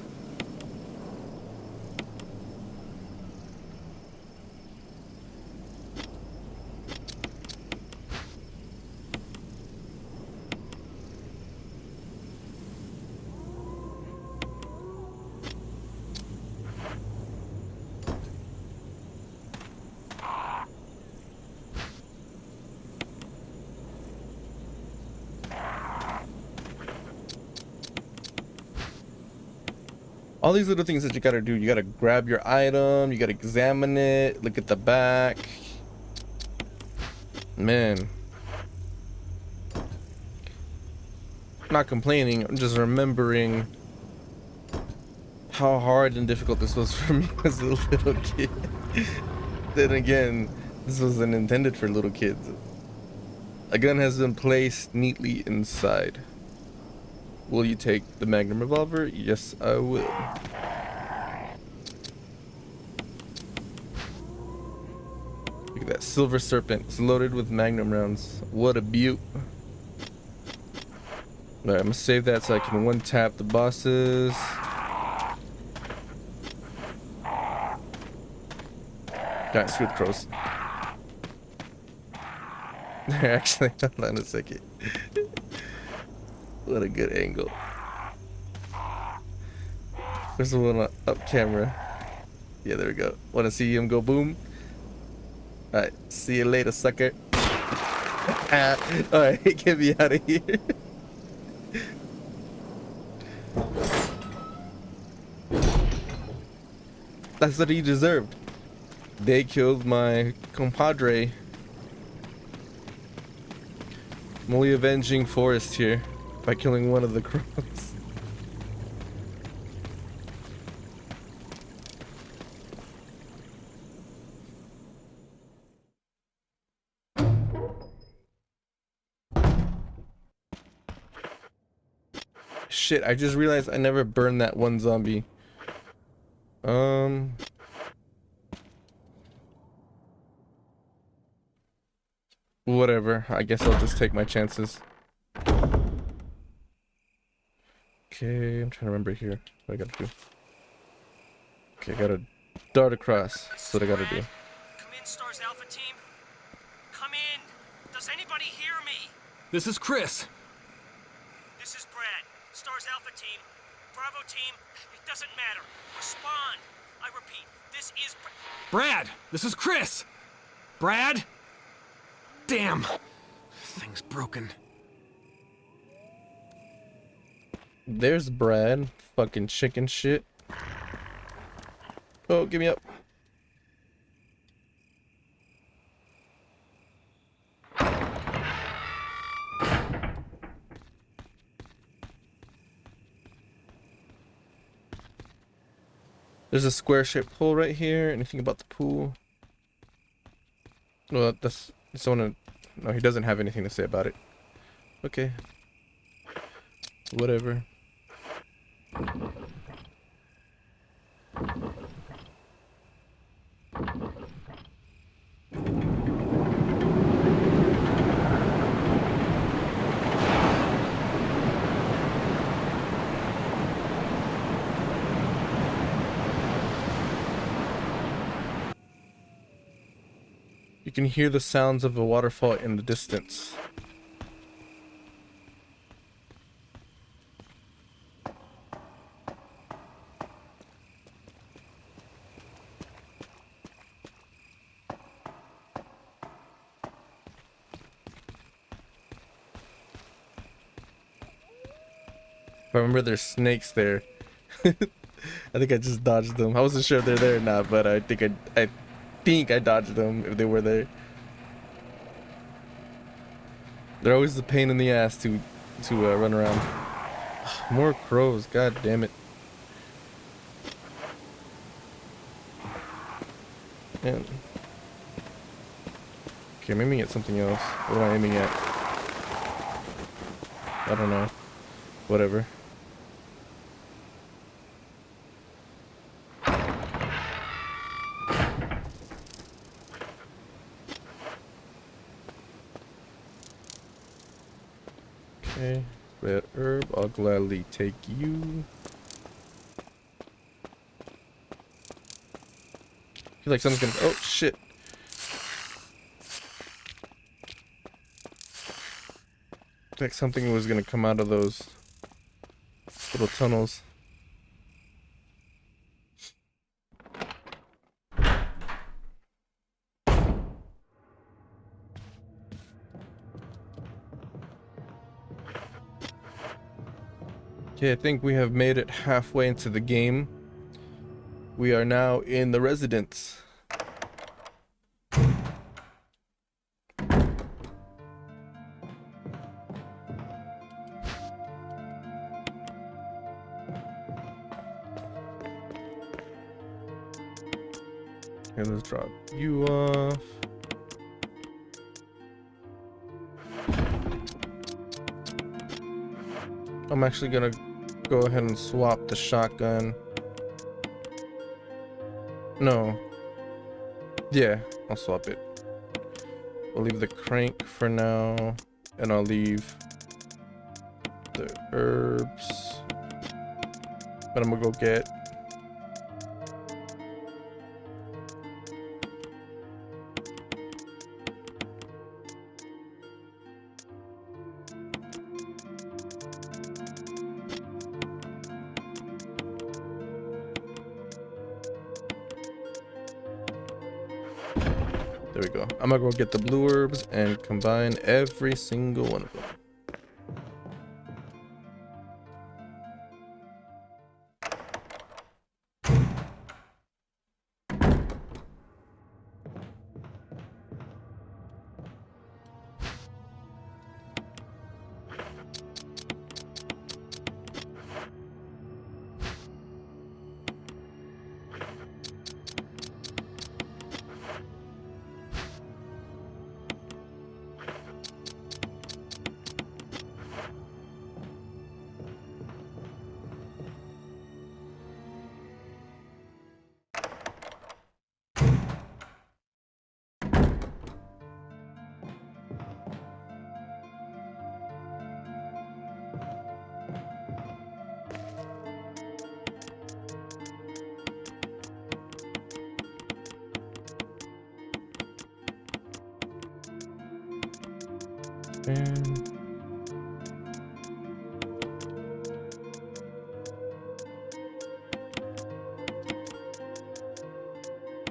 All these little things that you gotta do. You gotta grab your item, you gotta examine it, look at the back. Man. I'm not complaining, I'm just remembering how hard and difficult this was for me as a little kid. Then again, this wasn't intended for little kids. A gun has been placed neatly inside. Will you take the Magnum revolver? Yes, I will. Look at that silver serpent. It's loaded with Magnum rounds. What a beaut. Alright, I'm gonna save that so I can one-tap the bosses. Alright, screw the crows. Actually, hold on a second. What a good angle. There's the one up camera. Yeah, there we go. Wanna see him go boom? Alright, see you later, sucker. Alright, get me out of here. That's what he deserved. They killed my compadre. I'm only avenging Forrest here by killing one of the crows. Shit, I just realized I never burned that one zombie. Whatever. I guess I'll just take my chances. Okay, I'm trying to remember here what I gotta do. Okay, I gotta dart across. That's what I gotta do. Come in, Stars Alpha Team. Come in. Does anybody hear me? This is Chris. This is Brad. Stars Alpha Team. Bravo Team. It doesn't matter. Respond. I repeat, this is Brad, this is Chris. Brad? Damn. Thing's broken. There's Brad. Fucking chicken shit. Oh, give me up. There's a square-shaped hole right here. Anything about the pool? Well, that's someone. No, he doesn't have anything to say about it. Okay. Whatever. You can hear the sounds of a waterfall in the distance. If I remember, there's snakes there. I think I just dodged them. I wasn't sure if they're there or not, but I think I dodged them if they were there. They're always a pain in the ass to run around. More crows, god damn it. Man. Okay, I'm aiming at something else. What am I aiming at? I don't know. Whatever. Okay, red herb, I'll gladly take you. I feel like someone's gonna. Oh shit! I feel like something was gonna come out of those little tunnels. Okay, I think we have made it halfway into the game. We are now in the residence. Okay, let's drop you off. I'm actually gonna go ahead and swap the shotgun. No. Yeah, I'll swap it. We'll leave the crank for now, and I'll leave the herbs. But I'm gonna go get. There we go. I'm gonna go get the blue herbs and combine every single one of them.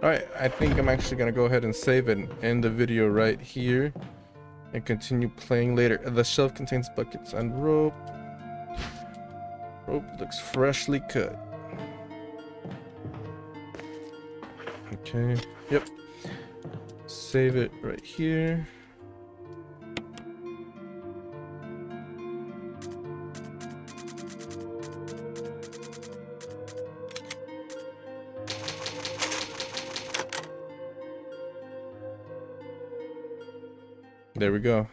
Alright, I think I'm actually gonna go ahead and save it and end the video right here and continue playing later. The shelf contains buckets and rope. Rope looks freshly cut. Okay, yep. Save it right here. There we go.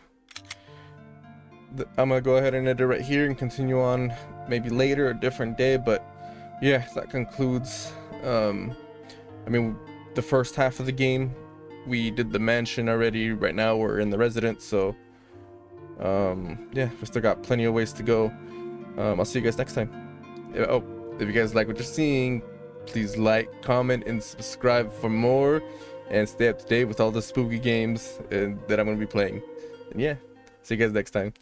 I'm gonna go ahead and end it right here and continue on maybe later, a different day. But yeah, that concludes I mean, the first half of the game. We did the mansion already. Right now we're in the residence, so yeah, we still got plenty of ways to go. I'll see you guys next time. Oh, if you guys like what you're seeing, please like, comment, and subscribe for more. and stay up to date with all the spooky games that I'm gonna be playing. And yeah, see you guys next time.